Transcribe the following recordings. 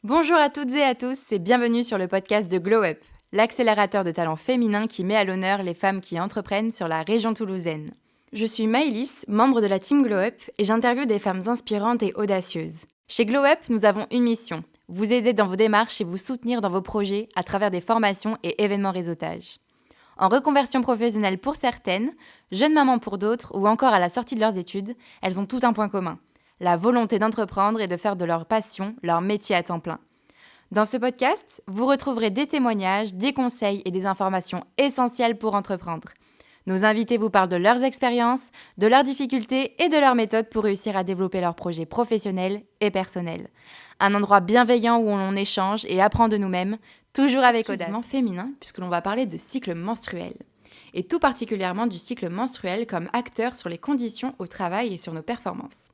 Bonjour à toutes et à tous et bienvenue sur le podcast de Glow Up, l'accélérateur de talents féminins qui met à l'honneur les femmes qui entreprennent sur la région toulousaine. Je suis Maëlys, membre de la team Glow Up et j'interviewe des femmes inspirantes et audacieuses. Chez Glow Up, nous avons une mission, vous aider dans vos démarches et vous soutenir dans vos projets à travers des formations et événements réseautage. En reconversion professionnelle pour certaines, jeunes mamans pour d'autres ou encore à la sortie de leurs études, elles ont tout un point commun. La volonté d'entreprendre et de faire de leur passion leur métier à temps plein. Dans ce podcast, vous retrouverez des témoignages, des conseils et des informations essentielles pour entreprendre. Nos invités vous parlent de leurs expériences, de leurs difficultés et de leurs méthodes pour réussir à développer leurs projets professionnels et personnels. Un endroit bienveillant où l'on échange et apprend de nous-mêmes, toujours avec audace. Féminin, puisque l'on va parler de cycle menstruel. Et tout particulièrement du cycle menstruel comme acteur sur les conditions au travail et sur nos performances.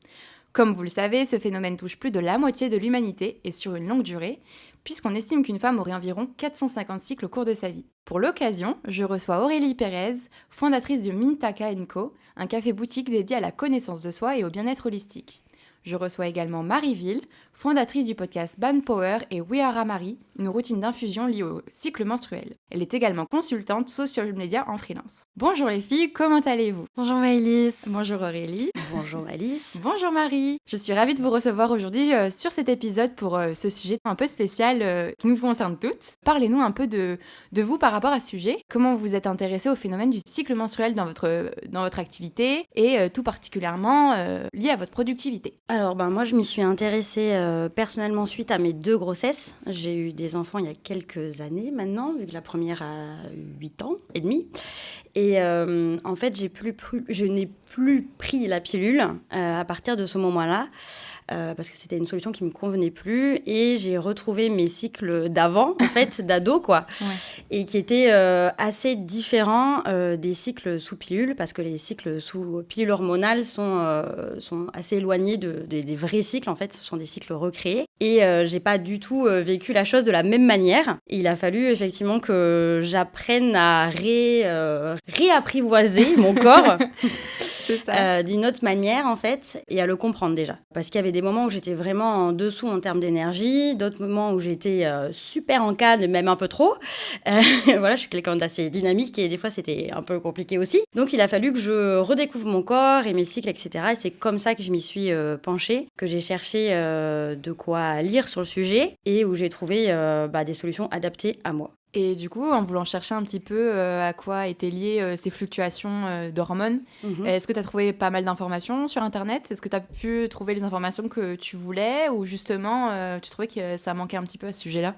Comme vous le savez, ce phénomène touche plus de la moitié de l'humanité et sur une longue durée, puisqu'on estime qu'une femme aurait environ 450 cycles au cours de sa vie. Pour l'occasion, je reçois Aurélie Pérez, fondatrice de Mintaka & Co, un café-boutique dédié à la connaissance de soi et au bien-être holistique. Je reçois également Marie Ville, fondatrice du podcast Ban Power et We Are Marie, une routine d'infusion liée au cycle menstruel. Elle est également consultante social media en freelance. Bonjour les filles, comment allez-vous ? Bonjour Maëlys. Bonjour Aurélie. Bonjour Alice. Bonjour Marie. Je suis ravie de vous recevoir aujourd'hui sur cet épisode pour ce sujet un peu spécial qui nous concerne toutes. Parlez-nous un peu de vous par rapport à ce sujet. Comment vous êtes intéressée au phénomène du cycle menstruel dans votre activité et tout particulièrement lié à votre productivité. Alors moi je m'y suis intéressée personnellement suite à mes 2 grossesses. J'ai eu des enfants il y a quelques années maintenant, vu que la première a 8 ans et demi. Et en fait, je n'ai plus pris la pilule à partir de ce moment-là, parce que c'était une solution qui ne me convenait plus. Et j'ai retrouvé mes cycles d'avant, en fait, d'ado, quoi. Ouais. Et qui étaient assez différents des cycles sous pilule, parce que les cycles sous pilule hormonale sont assez éloignés des vrais cycles, en fait. Ce sont des cycles recréés. Et j'ai pas du tout vécu la chose de la même manière. Il a fallu effectivement que j'apprenne à réapprivoiser mon corps d'une autre manière en fait, et à le comprendre déjà. Parce qu'il y avait des moments où j'étais vraiment en dessous en termes d'énergie, d'autres moments où j'étais super en calme, même un peu trop. Voilà, je suis quelqu'un d'assez dynamique et des fois c'était un peu compliqué aussi. Donc il a fallu que je redécouvre mon corps et mes cycles, etc. Et c'est comme ça que je m'y suis penchée, que j'ai cherché de quoi lire sur le sujet et où j'ai trouvé des solutions adaptées à moi. Et du coup, en voulant chercher un petit peu à quoi étaient liées ces fluctuations d'hormones, est-ce que tu as trouvé pas mal d'informations sur Internet ? Est-ce que tu as pu trouver les informations que tu voulais ou justement tu trouvais que ça manquait un petit peu à ce sujet-là ?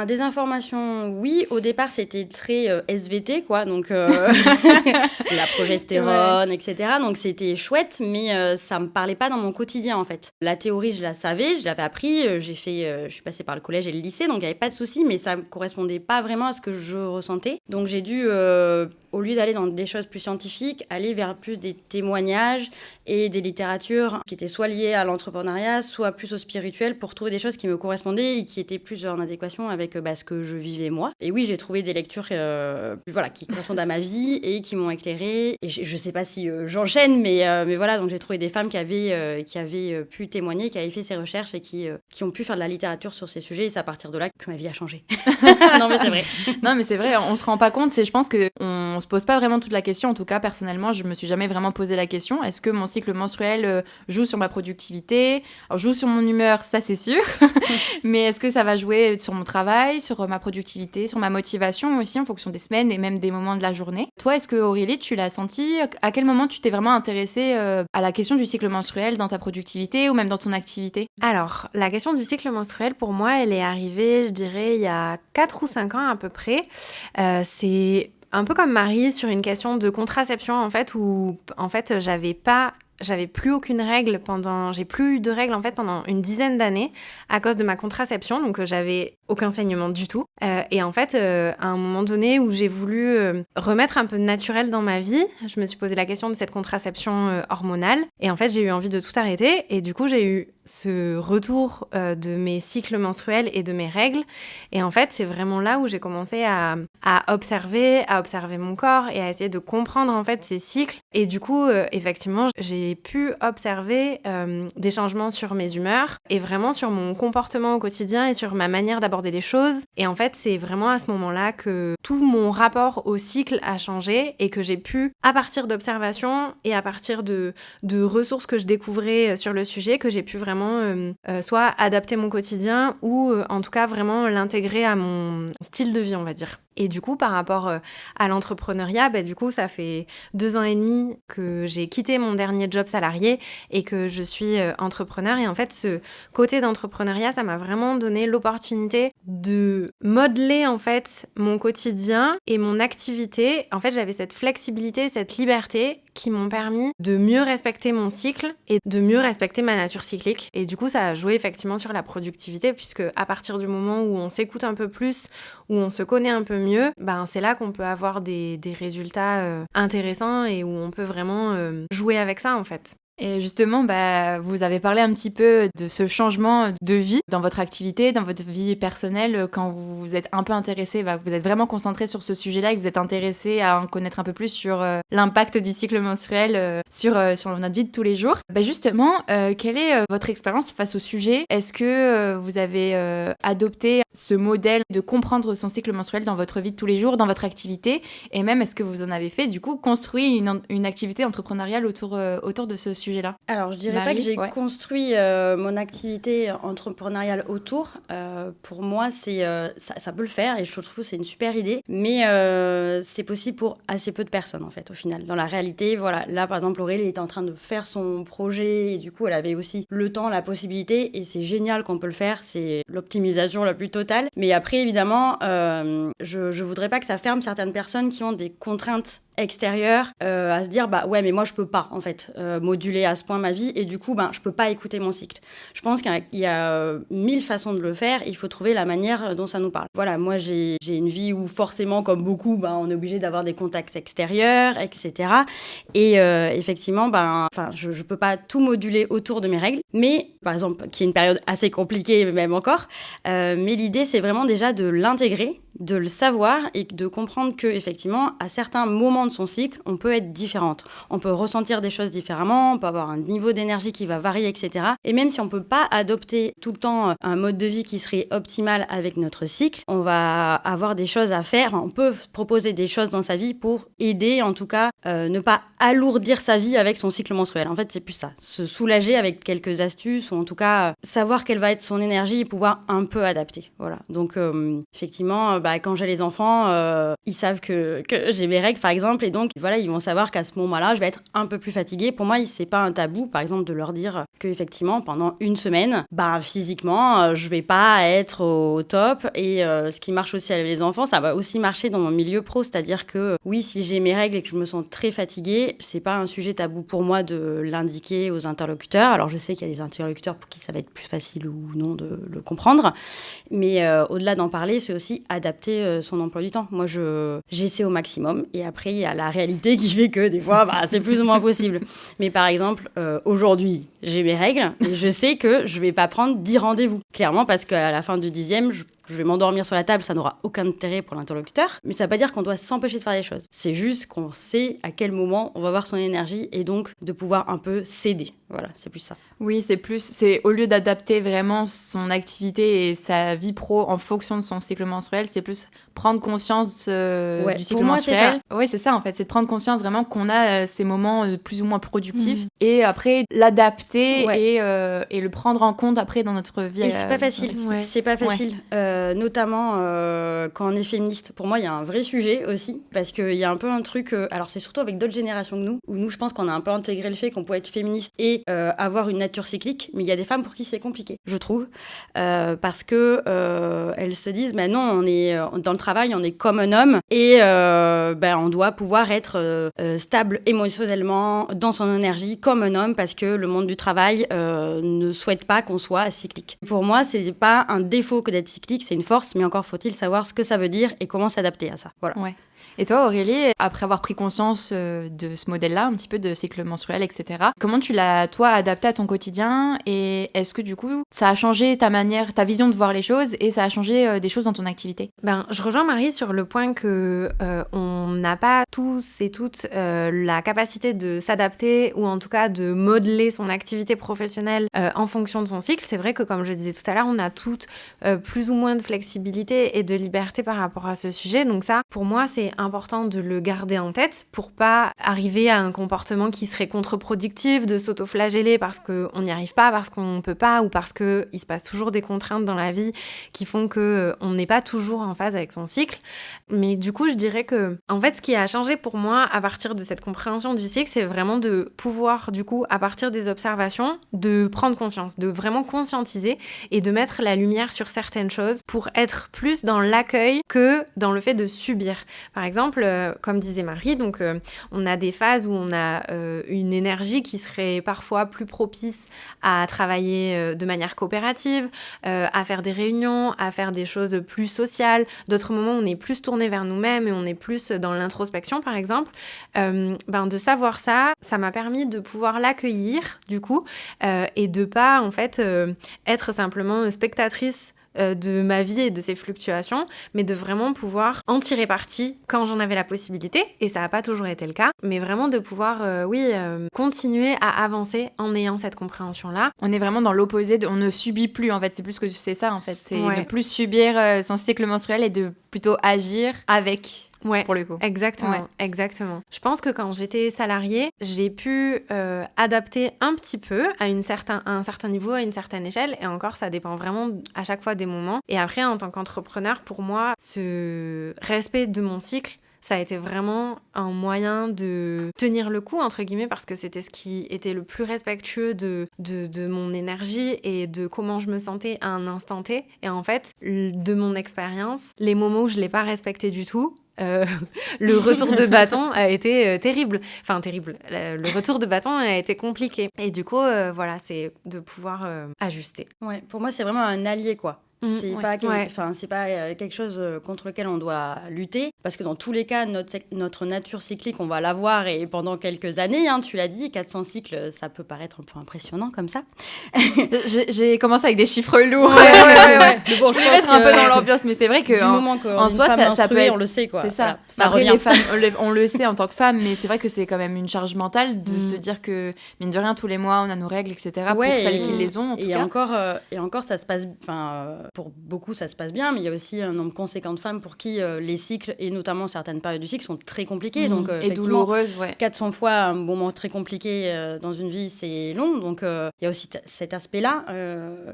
Des informations, oui. Au départ, c'était très SVT, quoi. Donc, la progestérone, ouais. Etc. Donc, c'était chouette, mais ça me parlait pas dans mon quotidien, en fait. La théorie, je la savais, je l'avais appris. Je suis passée par le collège et le lycée, donc il n'y avait pas de souci, mais ça ne correspondait pas vraiment à ce que je ressentais. Donc, j'ai dû, au lieu d'aller dans des choses plus scientifiques, aller vers plus des témoignages et des littératures qui étaient soit liées à l'entrepreneuriat, soit plus au spirituel, pour trouver des choses qui me correspondaient et qui étaient plus en adéquation avec ce que je vivais moi. Et oui, j'ai trouvé des lectures qui correspondent à ma vie et qui m'ont éclairée. Et je sais pas si j'enchaîne, mais voilà, donc j'ai trouvé des femmes qui avaient pu témoigner, qui avaient fait ces recherches et qui ont pu faire de la littérature sur ces sujets. Et c'est à partir de là que ma vie a changé. Non, mais c'est vrai. Non, mais c'est vrai, on se rend pas compte. Je pense qu'on se pose pas vraiment toute la question. En tout cas, personnellement, je me suis jamais vraiment posé la question. Est-ce que mon cycle menstruel joue sur ma productivité ? Alors, joue sur mon humeur, ça c'est sûr. Mais est-ce que ça va jouer sur mon travail, sur ma productivité, sur ma motivation aussi en fonction des semaines et même des moments de la journée ? Toi, est-ce que Aurélie, tu l'as senti ? À quel moment tu t'es vraiment intéressée à la question du cycle menstruel dans ta productivité ou même dans ton activité ? Alors, la question du cycle menstruel, pour moi, elle est arrivée, je dirais, il y a 4 ou 5 ans à peu près. C'est un peu comme Marie sur une question de contraception, en fait, où en fait, j'avais plus aucune règle j'ai plus eu de règles en fait pendant une dizaine d'années à cause de ma contraception. Donc j'avais aucun saignement du tout. Et en fait, à un moment donné où j'ai voulu remettre un peu de naturel dans ma vie, je me suis posé la question de cette contraception hormonale. Et en fait, j'ai eu envie de tout arrêter. Et du coup, j'ai eu ce retour de mes cycles menstruels et de mes règles. Et en fait, c'est vraiment là où j'ai commencé à observer mon corps et à essayer de comprendre en fait ces cycles. Et du coup, effectivement, j'ai pu observer des changements sur mes humeurs et vraiment sur mon comportement au quotidien et sur ma manière d'aborder les choses. Et en fait, c'est vraiment à ce moment-là que tout mon rapport au cycle a changé et que j'ai pu, à partir d'observations et à partir de ressources que je découvrais sur le sujet, que j'ai pu vraiment soit adapter mon quotidien ou en tout cas vraiment l'intégrer à mon style de vie, on va dire. Et du coup, par rapport à l'entrepreneuriat, du coup, ça fait 2 ans et demi que j'ai quitté mon dernier job salarié et que je suis entrepreneur. Et en fait, ce côté d'entrepreneuriat, ça m'a vraiment donné l'opportunité de modeler en fait mon quotidien et mon activité. En fait, j'avais cette flexibilité, cette liberté qui m'ont permis de mieux respecter mon cycle et de mieux respecter ma nature cyclique. Et du coup, ça a joué effectivement sur la productivité puisque à partir du moment où on s'écoute un peu plus, où on se connaît un peu mieux, c'est là qu'on peut avoir des résultats intéressants et où on peut vraiment jouer avec ça en fait. Et justement, vous avez parlé un petit peu de ce changement de vie dans votre activité, dans votre vie personnelle, quand vous vous êtes un peu intéressé, vous êtes vraiment concentré sur ce sujet-là et que vous êtes intéressé à en connaître un peu plus sur l'impact du cycle menstruel sur notre vie de tous les jours. Justement, quelle est votre expérience face au sujet ? Est-ce que vous avez adopté ce modèle de comprendre son cycle menstruel dans votre vie de tous les jours, dans votre activité ? Et même, est-ce que vous en avez fait, du coup, construit une activité entrepreneuriale autour de ce sujet-là ? Alors, je dirais pas que j'ai construit mon activité entrepreneuriale autour. Pour moi, ça peut le faire et je trouve que c'est une super idée. Mais c'est possible pour assez peu de personnes, en fait, au final. Dans la réalité, voilà. Là, par exemple, Aurélie était en train de faire son projet et du coup, elle avait aussi le temps, la possibilité. Et c'est génial qu'on peut le faire. C'est l'optimisation la plus totale. Mais après, évidemment, je voudrais pas que ça ferme certaines personnes qui ont des contraintes extérieures à se dire ouais mais moi je peux pas en fait moduler à ce point ma vie et du coup je peux pas écouter mon cycle. Je pense qu'il y a 1000 façons de le faire, il faut trouver la manière dont ça nous parle. Voilà, moi j'ai une vie où forcément comme beaucoup on est obligé d'avoir des contacts extérieurs, etc. Et effectivement je peux pas tout moduler autour de mes règles, mais par exemple qui est une période assez compliquée même encore, mais l'idée c'est vraiment déjà de l'intégrer, de le savoir et de comprendre que effectivement à certains moments de son cycle on peut être différente, on peut ressentir des choses différemment, on peut avoir un niveau d'énergie qui va varier, etc. Et même si on peut pas adopter tout le temps un mode de vie qui serait optimal avec notre cycle, on va avoir des choses à faire, on peut proposer des choses dans sa vie pour aider, en tout cas ne pas alourdir sa vie avec son cycle menstruel. En fait c'est plus ça, se soulager avec quelques astuces ou en tout cas savoir quelle va être son énergie et pouvoir un peu adapter. Voilà, donc effectivement quand j'ai les enfants, ils savent que j'ai mes règles, par exemple, et donc, voilà, ils vont savoir qu'à ce moment-là, je vais être un peu plus fatiguée. Pour moi, c'est pas un tabou, par exemple, de leur dire qu'effectivement, pendant une semaine, physiquement, je vais pas être au top. Et ce qui marche aussi avec les enfants, ça va aussi marcher dans mon milieu pro, c'est-à-dire que, oui, si j'ai mes règles et que je me sens très fatiguée, c'est pas un sujet tabou pour moi de l'indiquer aux interlocuteurs. Alors, je sais qu'il y a des interlocuteurs pour qui ça va être plus facile ou non de le comprendre, mais au-delà d'en parler, c'est aussi adapter son emploi du temps. Moi, j'essaie au maximum et après, il y a la réalité qui fait que des fois, c'est plus ou moins possible. Mais par exemple, aujourd'hui, j'ai mes règles et je sais que je vais pas prendre 10 rendez-vous. Clairement, parce qu'à la fin du 10e, je vais m'endormir sur la table, ça n'aura aucun intérêt pour l'interlocuteur. Mais ça ne veut pas dire qu'on doit s'empêcher de faire des choses. C'est juste qu'on sait à quel moment on va avoir son énergie et donc de pouvoir un peu céder. Voilà, c'est plus ça. Oui, c'est au lieu d'adapter vraiment son activité et sa vie pro en fonction de son cycle menstruel, c'est plus prendre conscience du cycle menstruel. Oui, c'est ça en fait, c'est de prendre conscience vraiment qu'on a ces moments plus ou moins productifs et après l'adapter et le prendre en compte après dans notre vie. Et c'est pas facile, c'est pas facile. Notamment quand on est féministe. Pour moi, il y a un vrai sujet aussi, parce qu'il y a un peu un truc... alors, c'est surtout avec d'autres générations que nous, où nous, je pense qu'on a un peu intégré le fait qu'on pouvait être féministe et avoir une nature cyclique, mais il y a des femmes pour qui c'est compliqué, je trouve, parce que elles se disent, non, on est dans le travail, on est comme un homme, et on doit pouvoir être stable émotionnellement, dans son énergie, comme un homme, parce que le monde du travail ne souhaite pas qu'on soit cyclique. Pour moi, c'est pas un défaut que d'être cyclique, c'est une force, mais encore faut-il savoir ce que ça veut dire et comment s'adapter à ça. Voilà. Ouais. Et toi, Aurélie, après avoir pris conscience de ce modèle-là, un petit peu de cycle menstruel, etc., comment tu l'as, toi, adapté à ton quotidien? Et est-ce que, du coup, ça a changé ta vision de voir les choses et ça a changé des choses dans ton activité? Je rejoins Marie sur le point que on n'a pas tous et toutes la capacité de s'adapter ou en tout cas de modeler son activité professionnelle en fonction de son cycle. C'est vrai que, comme je disais tout à l'heure, on a toutes plus ou moins de flexibilité et de liberté par rapport à ce sujet. Donc ça, pour moi, c'est important de le garder en tête pour pas arriver à un comportement qui serait contre-productif, de s'auto-flageller parce qu'on n'y arrive pas, parce qu'on peut pas ou parce qu'il se passe toujours des contraintes dans la vie qui font qu'on n'est pas toujours en phase avec son cycle. Mais du coup, je dirais que, en fait, ce qui a changé pour moi à partir de cette compréhension du cycle, c'est vraiment de pouvoir, du coup, à partir des observations, de prendre conscience, de vraiment conscientiser et de mettre la lumière sur certaines choses pour être plus dans l'accueil que dans le fait de subir. Par exemple, comme disait Marie, donc on a des phases où on a une énergie qui serait parfois plus propice à travailler de manière coopérative, à faire des réunions, à faire des choses plus sociales. D'autres moments, on est plus tourné vers nous-mêmes et on est plus dans l'introspection, par exemple. De savoir ça m'a permis de pouvoir l'accueillir, du coup, et de pas, en fait, être simplement spectatrice de ma vie et de ses fluctuations, mais de vraiment pouvoir en tirer parti quand j'en avais la possibilité, et ça n'a pas toujours été le cas, mais vraiment de pouvoir, continuer à avancer en ayant cette compréhension-là. On est vraiment dans l'opposé, on ne subit plus, en fait, c'est plus que c'est ça, en fait, c'est Ouais. ne plus subir son cycle menstruel et de plutôt agir avec. Ouais, pour le coup. Exactement. Je pense que quand j'étais salariée, j'ai pu adapter un petit peu à un certain niveau, à une certaine échelle, et encore, ça dépend vraiment à chaque fois des moments. Et après, en tant qu'entrepreneur, pour moi, ce respect de mon cycle, ça a été vraiment un moyen de tenir le coup, entre guillemets, parce que c'était ce qui était le plus respectueux de mon énergie et de comment je me sentais à un instant T. Et en fait, de mon expérience, les moments où je ne l'ai pas respecté du tout, le retour de bâton a été terrible. Enfin, terrible. Le retour de bâton a été compliqué. Et du coup, voilà, c'est de pouvoir ajuster. Ouais, pour moi, c'est vraiment un allié, quoi. C'est pas quelque chose contre lequel on doit lutter, parce que dans tous les cas, notre nature cyclique, on va l'avoir, et pendant quelques années, hein, tu l'as dit, 400 cycles, ça peut paraître un peu impressionnant comme ça. J'ai commencé avec des chiffres lourds. Ouais. Mais bon, je vais mettre un peu dans l'ambiance, mais c'est vrai que en soi, ça peut être, on le sait, quoi. C'est ça. Voilà, Après, les femmes, on le sait en tant que femme, mais c'est vrai que c'est quand même une charge mentale de se dire que, mine de rien, tous les mois, on a nos règles, etc. Pour celles qui les ont, en tout cas. Et encore, ça se passe... Pour beaucoup, ça se passe bien, mais il y a aussi un nombre conséquent de femmes pour qui les cycles, et notamment certaines périodes du cycle, sont très compliquées. Donc, et douloureuses, 400 fois un moment très compliqué dans une vie, c'est long. Donc, il y a aussi cet aspect-là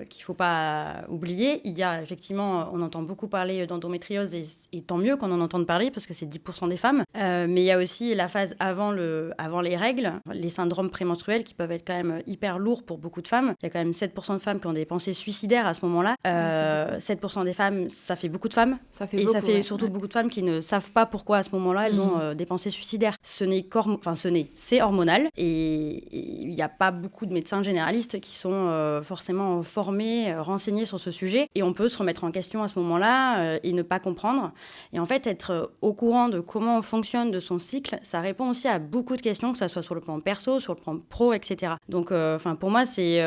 qu'il ne faut pas oublier. Il y a effectivement, on entend beaucoup parler d'endométriose, et tant mieux qu'on en entende parler, parce que c'est 10% des femmes. Mais il y a aussi la phase avant les règles, les syndromes prémenstruels qui peuvent être quand même hyper lourds pour beaucoup de femmes. Il y a quand même 7% de femmes qui ont des pensées suicidaires à ce moment-là. 7% des femmes, ça fait beaucoup de femmes. Ça fait surtout beaucoup de femmes qui ne savent pas pourquoi à ce moment-là elles ont des pensées suicidaires. C'est hormonal, et il n'y a pas beaucoup de médecins généralistes qui sont forcément formés, renseignés sur ce sujet, et on peut se remettre en question à ce moment-là et ne pas comprendre. Et en fait, être au courant de comment on fonctionne de son cycle, ça répond aussi à beaucoup de questions, que ça soit sur le plan perso, sur le plan pro, etc. Donc, pour moi, c'est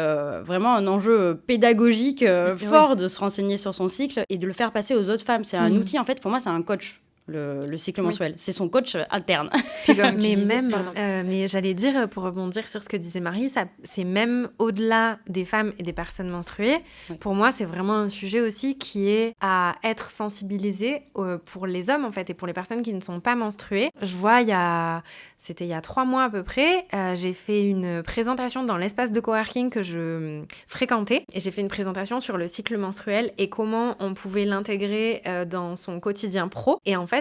vraiment un enjeu pédagogique fort de se renseigner sur son cycle et de le faire passer aux autres femmes. C'est un outil, en fait, pour moi, c'est un coach. Le cycle menstruel, c'est son coach interne. Puis comme mais j'allais dire, pour rebondir sur ce que disait Marie, ça, c'est même au-delà des femmes et des personnes menstruées. Oui. Pour moi, c'est vraiment un sujet aussi qui est à être sensibilisé pour les hommes, en fait, et pour les personnes qui ne sont pas menstruées. Je vois, c'était il y a 3 mois à peu près, j'ai fait une présentation dans l'espace de coworking que je fréquentais, et j'ai fait une présentation sur le cycle menstruel et comment on pouvait l'intégrer dans son quotidien pro. Et en fait,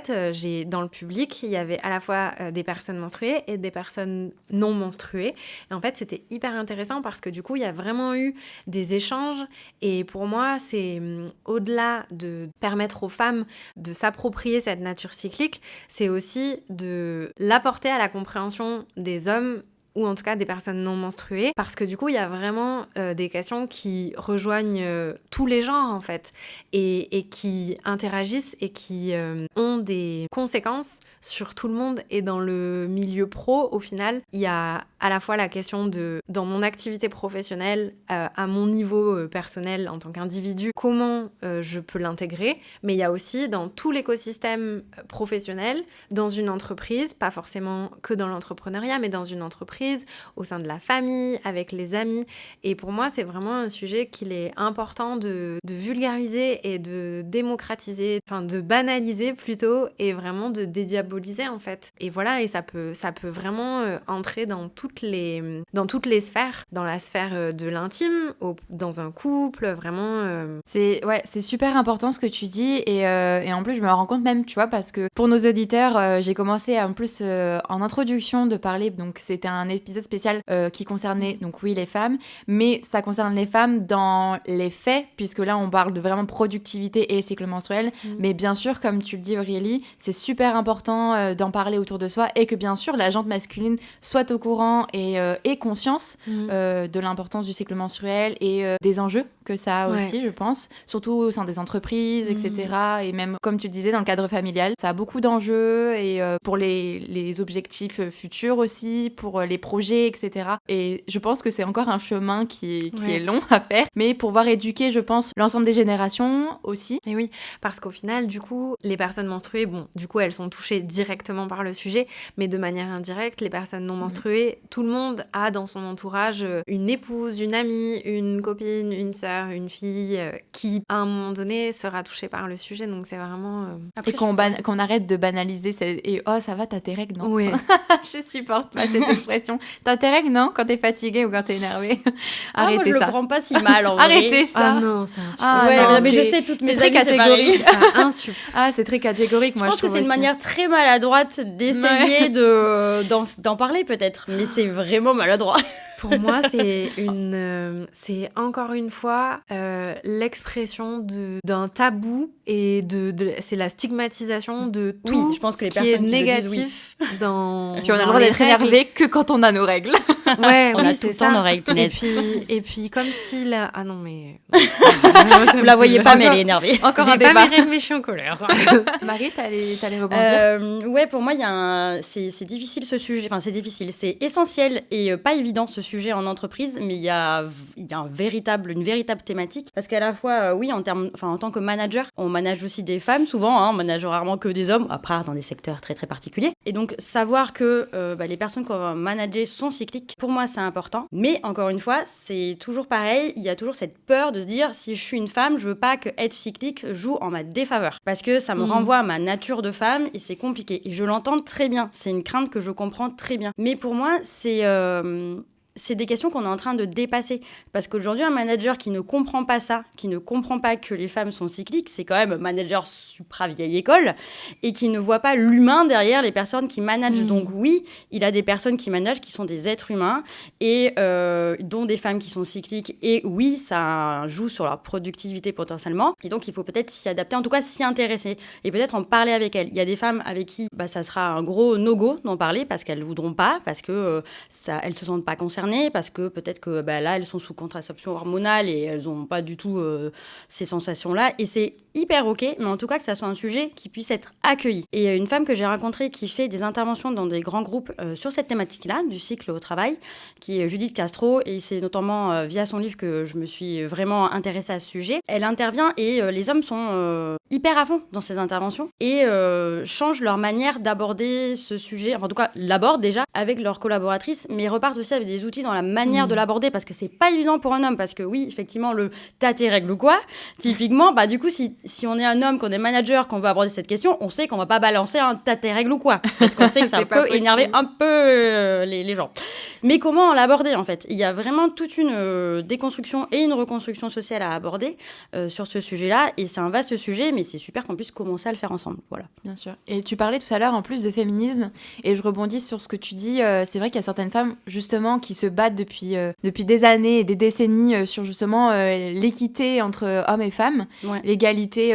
dans le public, il y avait à la fois des personnes menstruées et des personnes non menstruées. Et en fait, c'était hyper intéressant parce que du coup, il y a vraiment eu des échanges. Et pour moi, c'est au-delà de permettre aux femmes de s'approprier cette nature cyclique, c'est aussi de l'apporter à la compréhension des hommes ou en tout cas des personnes non menstruées, parce que du coup, il y a vraiment des questions qui rejoignent tous les genres, en fait, et qui interagissent et qui ont des conséquences sur tout le monde. Et dans le milieu pro, au final, il y a à la fois la question de, dans mon activité professionnelle, à mon niveau personnel en tant qu'individu, comment je peux l'intégrer, mais il y a aussi dans tout l'écosystème professionnel, dans une entreprise, pas forcément que dans l'entrepreneuriat, mais dans une entreprise, au sein de la famille, avec les amis. Et pour moi, c'est vraiment un sujet qu'il est important de vulgariser et de démocratiser, enfin de banaliser plutôt, et vraiment de dédiaboliser en fait. Et voilà, et ça peut vraiment entrer dans toutes les sphères, dans la sphère de l'intime, dans un couple, vraiment. C'est super important ce que tu dis, et en plus je me rends compte même, tu vois, parce que pour nos auditeurs, j'ai commencé en plus en introduction de parler, donc c'était un épisode spécial qui concernait donc oui les femmes, mais ça concerne les femmes dans les faits, puisque là on parle de vraiment productivité et cycle menstruel, mais bien sûr comme tu le dis Aurélie, c'est super important d'en parler autour de soi, et que bien sûr la gente masculine soit au courant et ait conscience de l'importance du cycle menstruel et des enjeux que ça a aussi, je pense, surtout au sein des entreprises, etc. Et même, comme tu le disais, dans le cadre familial, ça a beaucoup d'enjeux, et pour les objectifs futurs aussi, pour les projets, etc. Et je pense que c'est encore un chemin qui est long à faire, mais pour pouvoir éduquer, je pense, l'ensemble des générations aussi. Et oui, parce qu'au final, du coup, les personnes menstruées, bon, du coup, elles sont touchées directement par le sujet, mais de manière indirecte, les personnes non menstruées, tout le monde a dans son entourage une épouse, une amie, une copine, une sœur, une fille qui, à un moment donné, sera touchée par le sujet. Donc c'est vraiment... Après, et qu'on arrête de banaliser et oh, ça va, t'as tes règles, non? Oui. Je supporte pas cette expression. T'as tes règles, non? Quand t'es fatiguée ou quand t'es énervée. Arrêtez ça. Moi, je le prends pas si mal, en vrai. Arrêtez ça. Ah non, c'est insupportable. Ouais, mais je sais, toutes mes amies, c'est pareil. C'est très catégorique, moi, je pense que c'est une manière très maladroite d'essayer d'en parler, peut-être. Mais c'est vraiment maladroit. Pour moi, c'est encore une fois l'expression d'un tabou, et c'est la stigmatisation de tout je pense que ce qui est négatif dans. Et puis on a le droit d'être énervé que quand on a nos règles. Ouais, on a tout le temps nos règles, punaise. Et puis comme si là, ah non mais. Vous la voyez pas, mais elle est énervée. Encore un débat. J'ai pas mes règles, mais je suis en colère. Marie, t'allais rebondir. Ouais, pour moi, c'est difficile ce sujet. Enfin, c'est difficile, c'est essentiel et pas évident ce sujet en entreprise, mais il y a une véritable thématique, parce qu'à la fois, en tant que manager, on manage aussi des femmes souvent, on manage rarement que des hommes, après dans des secteurs très très particuliers, et donc savoir que les personnes qu'on va manager sont cycliques, pour moi c'est important, mais encore une fois, c'est toujours pareil, il y a toujours cette peur de se dire, si je suis une femme, je veux pas que être cyclique joue en ma défaveur, parce que ça me renvoie à ma nature de femme, et c'est compliqué, et je l'entends très bien, c'est une crainte que je comprends très bien, mais pour moi c'est des questions qu'on est en train de dépasser. Parce qu'aujourd'hui, un manager qui ne comprend pas ça, qui ne comprend pas que les femmes sont cycliques, c'est quand même un manager supra vieille école, et qui ne voit pas l'humain derrière les personnes qui managent. Donc oui, il a des personnes qui managent qui sont des êtres humains, et dont des femmes qui sont cycliques. Et oui, ça joue sur leur productivité potentiellement. Et donc, il faut peut-être s'y adapter, en tout cas s'y intéresser, et peut-être en parler avec elles. Il y a des femmes avec qui ça sera un gros no-go d'en parler, parce qu'elles ne voudront pas, parce qu'elles ne se sentent pas concernées, parce que peut-être que là, elles sont sous contraception hormonale et elles n'ont pas du tout ces sensations-là. Et c'est hyper OK, mais en tout cas que ça soit un sujet qui puisse être accueilli. Et une femme que j'ai rencontrée qui fait des interventions dans des grands groupes sur cette thématique-là, du cycle au travail, qui est Judith Castro, et c'est notamment via son livre que je me suis vraiment intéressée à ce sujet. Elle intervient et les hommes sont hyper à fond dans ces interventions et changent leur manière d'aborder ce sujet, enfin en tout cas l'abordent déjà avec leurs collaboratrices, mais repartent aussi avec des outils dans la manière de l'aborder, parce que c'est pas évident pour un homme, parce que oui, effectivement, le t'as tes règles ou quoi, typiquement, du coup, si on est un homme, qu'on est manager, qu'on veut aborder cette question, on sait qu'on va pas balancer un t'as tes règles ou quoi, parce qu'on sait que ça peut énerver un peu les gens. Mais comment l'aborder, en fait? Il y a vraiment toute une déconstruction et une reconstruction sociale à aborder sur ce sujet-là, et c'est un vaste sujet, mais c'est super qu'on puisse commencer à le faire ensemble, voilà. Bien sûr. Et tu parlais tout à l'heure, en plus, de féminisme, et je rebondis sur ce que tu dis, c'est vrai qu'il y a certaines femmes, justement, qui se battent depuis des années et des décennies sur justement l'équité entre hommes et femmes, l'égalité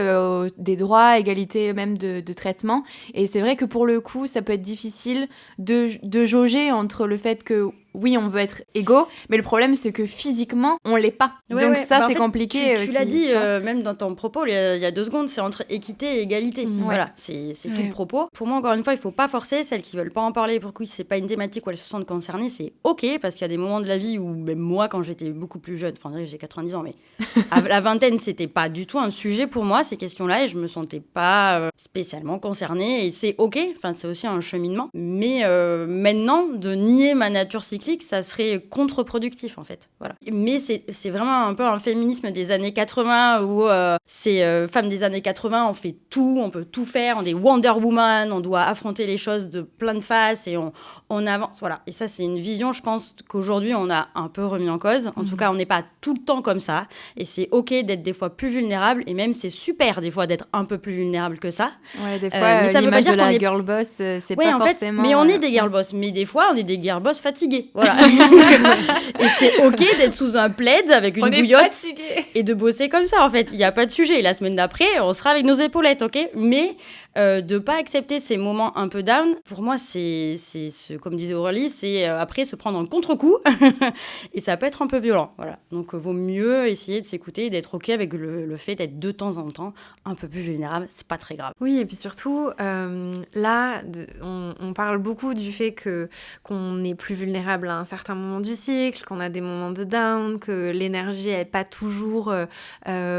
des droits, égalité même de traitement. Et c'est vrai que pour le coup, ça peut être difficile de jauger entre le fait que oui, on veut être égaux, mais le problème, c'est que physiquement, on l'est pas. Donc ça, c'est compliqué. Tu l'as dit, même dans ton propos, il y a 2 secondes, c'est entre équité et égalité. Voilà, c'est tout le propos. Pour moi, encore une fois, il faut pas forcer. Celles qui veulent pas en parler, pour qui c'est pas une thématique où elles se sentent concernées, c'est ok, parce qu'il y a des moments de la vie où, même moi, quand j'étais beaucoup plus jeune, enfin, j'ai 90 ans, mais à la vingtaine, c'était pas du tout un sujet pour moi, ces questions-là, et je me sentais pas spécialement concernée, et c'est ok, enfin, c'est aussi un cheminement. Mais maintenant, de nier ma nature cyclique, ça serait contre-productif, en fait. Voilà. Mais c'est vraiment un peu un féminisme des années 80, où ces femmes des années 80, on fait tout, on peut tout faire, on est Wonder Woman, on doit affronter les choses de plein de faces, et on avance, voilà. Et ça, c'est une vision, je pense, qu'aujourd'hui, on a un peu remis en cause. En tout cas, on n'est pas tout le temps comme ça. Et c'est ok d'être des fois plus vulnérable. Et même, c'est super, des fois, d'être un peu plus vulnérable que ça. Ouais, des fois, mais ça veut pas dire qu'on est girl boss, c'est pas en fait, forcément... mais on est des girl boss. Mais des fois, on est des girl boss fatigués. Voilà. Et c'est ok d'être sous un plaid avec une bouillotte et de bosser comme ça, en fait. Il n'y a pas de sujet. Et la semaine d'après, on sera avec nos épaulettes, ok ? Mais... de pas accepter ces moments un peu down, pour moi, c'est comme disait Aurélie, c'est après se prendre un contre-coup et ça peut être un peu violent. Voilà. Donc, vaut mieux essayer de s'écouter et d'être OK avec le fait d'être de temps en temps un peu plus vulnérable. C'est pas très grave. Oui, et puis surtout, là, on parle beaucoup du fait qu'on est plus vulnérable à un certain moment du cycle, qu'on a des moments de down, que l'énergie n'est pas toujours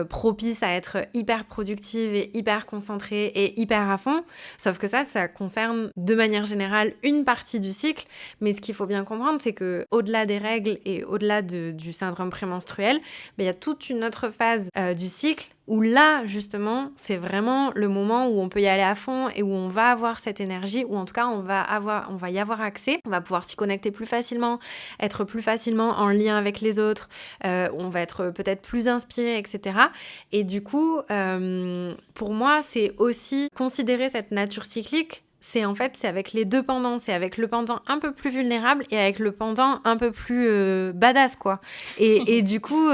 propice à être hyper productive et hyper concentrée et hyper à fond, sauf que ça concerne de manière générale une partie du cycle, mais ce qu'il faut bien comprendre, c'est que au-delà des règles et au-delà du syndrome prémenstruel, il y a toute une autre phase du cycle où là, justement, c'est vraiment le moment où on peut y aller à fond et où on va avoir cette énergie, où en tout cas, on va y avoir accès, on va pouvoir s'y connecter plus facilement, être plus facilement en lien avec les autres, on va être peut-être plus inspiré, etc. Et du coup, pour moi, c'est aussi considérer cette nature cyclique, c'est avec les deux pendants, c'est avec le pendant un peu plus vulnérable et avec le pendant un peu plus badass, quoi. Et du coup,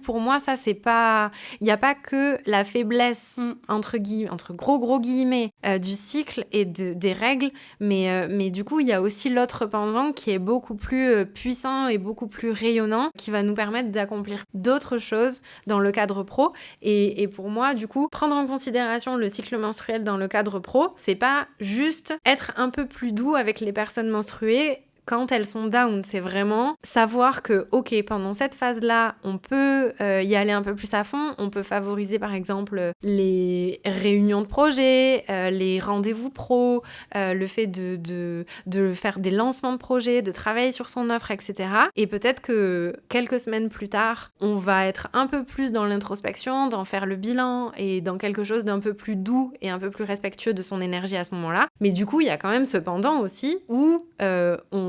pour moi, ça, c'est pas... Il n'y a pas que la faiblesse, entre gros guillemets, du cycle et des règles, mais du coup, il y a aussi l'autre pendant qui est beaucoup plus puissant et beaucoup plus rayonnant, qui va nous permettre d'accomplir d'autres choses dans le cadre pro. Et pour moi, du coup, prendre en considération le cycle menstruel dans le cadre pro, c'est pas juste être un peu plus doux avec les personnes menstruées quand elles sont down, c'est vraiment savoir que, ok, pendant cette phase-là, on peut y aller un peu plus à fond, on peut favoriser par exemple les réunions de projet, les rendez-vous pro, le fait de faire des lancements de projets, de travailler sur son offre, etc. Et peut-être que quelques semaines plus tard, on va être un peu plus dans l'introspection, dans faire le bilan et dans quelque chose d'un peu plus doux et un peu plus respectueux de son énergie à ce moment-là. Mais du coup, il y a quand même ce pendant aussi où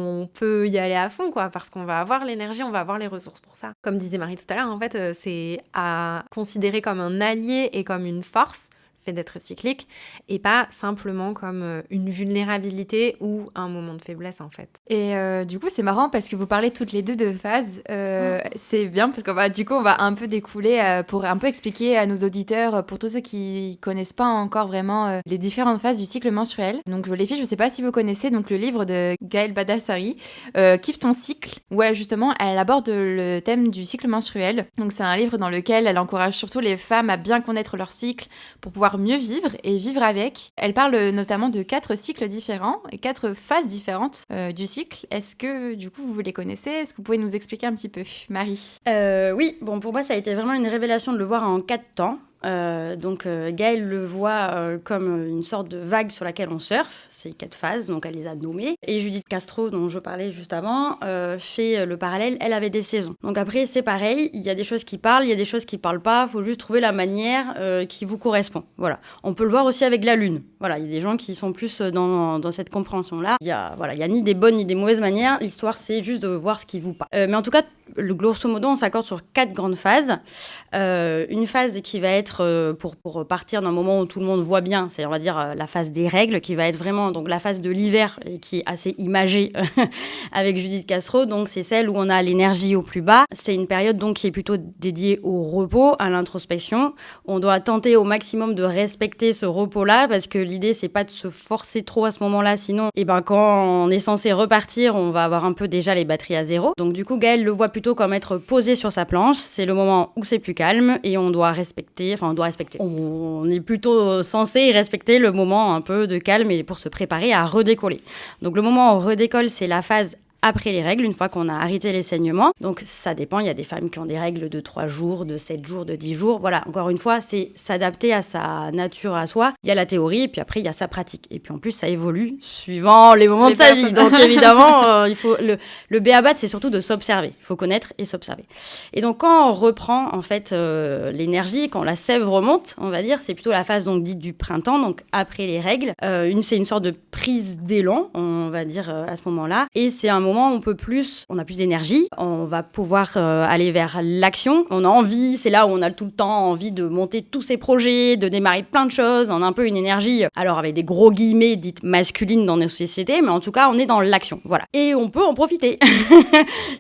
on peut y aller à fond, quoi, parce qu'on va avoir l'énergie, on va avoir les ressources pour ça. Comme disait Marie tout à l'heure, en fait, c'est à considérer comme un allié et comme une force, le fait d'être cyclique, et pas simplement comme une vulnérabilité ou un moment de faiblesse, en fait. Et du coup, c'est marrant parce que vous parlez toutes les deux de phases. C'est bien parce qu'on va un peu découler pour un peu expliquer à nos auditeurs, pour tous ceux qui connaissent pas encore vraiment les différentes phases du cycle menstruel. Donc les filles, je sais pas si vous connaissez donc le livre de Gaëlle Badassari, Kiffe ton cycle, où justement elle aborde le thème du cycle menstruel. Donc c'est un livre dans lequel elle encourage surtout les femmes à bien connaître leur cycle pour pouvoir mieux vivre et vivre avec. Elle parle notamment de 4 cycles différents et 4 phases différentes du cycle. Est-ce que du coup vous les connaissez ? Est-ce que vous pouvez nous expliquer un petit peu, Marie ? Oui, bon, pour moi ça a été vraiment une révélation de le voir en 4 temps. Donc Gaëlle le voit comme une sorte de vague sur laquelle on surfe, ces 4 phases, donc elle les a nommées. Et Judith Castro, dont je parlais juste avant, fait le parallèle, elle avait des saisons. Donc après c'est pareil, il y a des choses qui parlent, il y a des choses qui parlent pas, faut juste trouver la manière qui vous correspond. Voilà. On peut le voir aussi avec la lune. Voilà, il y a des gens qui sont plus dans cette compréhension-là. Il y a ni des bonnes ni des mauvaises manières, l'histoire c'est juste de voir ce qui vous parle. Mais en tout cas, le grosso modo, on s'accorde sur 4 grandes phases. Une phase qui va être être, pour partir d'un moment où tout le monde voit bien, c'est on va dire la phase des règles, qui va être vraiment donc la phase de l'hiver, et qui est assez imagée avec Judith Castro. Donc c'est celle où on a l'énergie au plus bas. C'est une période donc qui est plutôt dédiée au repos, à l'introspection. On doit tenter au maximum de respecter ce repos-là, parce que l'idée c'est pas de se forcer trop à ce moment-là, sinon quand on est censé repartir, on va avoir un peu déjà les batteries à zéro. Donc du coup Gaëlle le voit plutôt comme être posé sur sa planche. C'est le moment où c'est plus calme et on est plutôt censé respecter le moment un peu de calme et pour se préparer à redécoller. Donc le moment où on redécolle, c'est la phase après les règles, une fois qu'on a arrêté les saignements. Donc ça dépend, il y a des femmes qui ont des règles de 3 jours, de 7 jours, de 10 jours. Voilà, encore une fois, c'est s'adapter à sa nature, à soi. Il y a la théorie, et puis après, il y a sa pratique. Et puis en plus, ça évolue suivant les moments de sa vie. Donc évidemment, il faut le b.a.-ba, c'est surtout de s'observer. Il faut connaître et s'observer. Et donc quand on reprend en fait l'énergie, quand la sève remonte, on va dire, c'est plutôt la phase donc dite du printemps, donc après les règles. C'est une sorte de prise d'élan, on va dire à ce moment-là. Et c'est un moment où on a plus d'énergie, on va pouvoir aller vers l'action. On a envie, c'est là où on a tout le temps envie de monter tous ses projets, de démarrer plein de choses. On a un peu une énergie, alors avec des gros guillemets dites masculines dans nos sociétés, mais en tout cas on est dans l'action, voilà. Et on peut en profiter.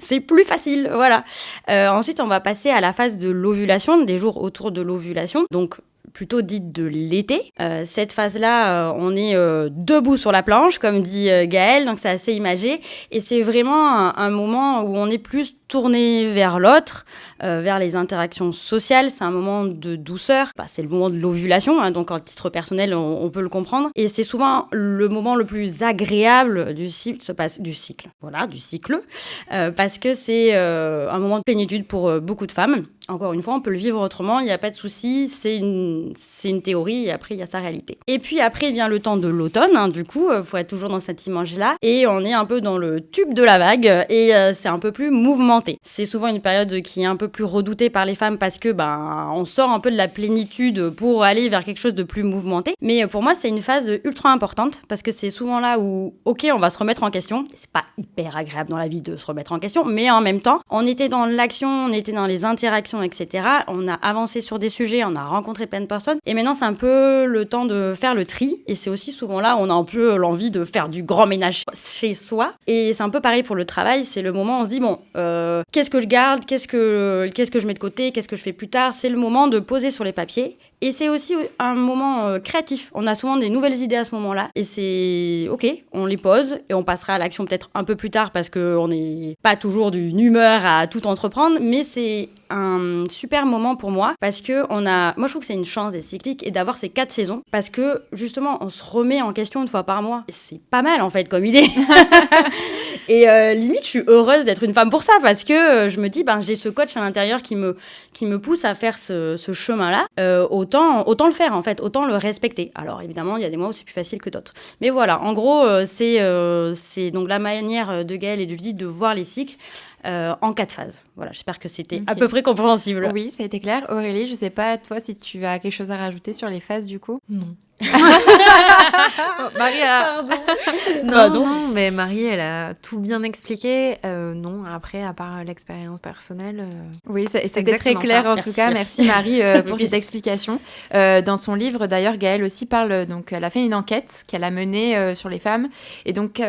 C'est plus facile, voilà. Ensuite on va passer à la phase de l'ovulation, des jours autour de l'ovulation, donc plutôt dite de l'été. Cette phase-là, on est debout sur la planche, comme dit Gaëlle, donc c'est assez imagé. Et c'est vraiment un moment où on est plus tourné vers l'autre, vers les interactions sociales. C'est un moment de douceur. C'est le moment de l'ovulation, hein, donc en titre personnel, on peut le comprendre. Et c'est souvent le moment le plus agréable du cycle, parce que c'est un moment de plénitude pour beaucoup de femmes. Encore une fois, on peut le vivre autrement, il n'y a pas de souci, c'est une théorie et après il y a sa réalité. Et puis après vient le temps de l'automne, hein, du coup, pour être toujours dans cette image-là, et on est un peu dans le tube de la vague et c'est un peu plus mouvementé. C'est souvent une période qui est un peu plus redoutée par les femmes parce que on sort un peu de la plénitude pour aller vers quelque chose de plus mouvementé. Mais pour moi, c'est une phase ultra importante parce que c'est souvent là où, ok, on va se remettre en question. C'est pas hyper agréable dans la vie de se remettre en question, mais en même temps, on était dans l'action, on était dans les interactions, etc. On a avancé sur des sujets, on a rencontré plein de personnes. Et maintenant, c'est un peu le temps de faire le tri. Et c'est aussi souvent là où on a un peu l'envie de faire du grand ménage chez soi. Et c'est un peu pareil pour le travail. C'est le moment où on se dit, qu'est-ce que je garde, qu'est-ce que je mets de côté, qu'est-ce que je fais plus tard. C'est le moment de poser sur les papiers. Et c'est aussi un moment créatif. On a souvent des nouvelles idées à ce moment-là. Et c'est OK, on les pose et on passera à l'action peut-être un peu plus tard parce qu'on n'est pas toujours d'une humeur à tout entreprendre. Mais c'est un super moment pour moi parce que moi je trouve que c'est une chance d'être cyclique et d'avoir ces 4 saisons parce que justement on se remet en question une fois par mois. Et c'est pas mal en fait comme idée. Et limite je suis heureuse d'être une femme pour ça parce que je me dis j'ai ce coach à l'intérieur qui me pousse à faire ce chemin-là. Autant le faire en fait, autant le respecter. Alors évidemment il y a des mois où c'est plus facile que d'autres. Mais voilà, en gros c'est donc la manière de Gaëlle et de Judith de voir les cycles en 4 phases. Voilà, j'espère que c'était à peu près compréhensible. Oui, ça a été clair. Aurélie, je sais pas, toi, si tu as quelque chose à rajouter sur les phases, du coup ? Non. Marie a... Non, mais Marie, elle a tout bien expliqué. Non, après, à part l'expérience personnelle... Oui, c'était très clair, en tout cas. Merci Marie pour cette explication. Dans son livre, d'ailleurs, Gaëlle aussi parle... Donc, elle a fait une enquête qu'elle a menée sur les femmes. Et donc,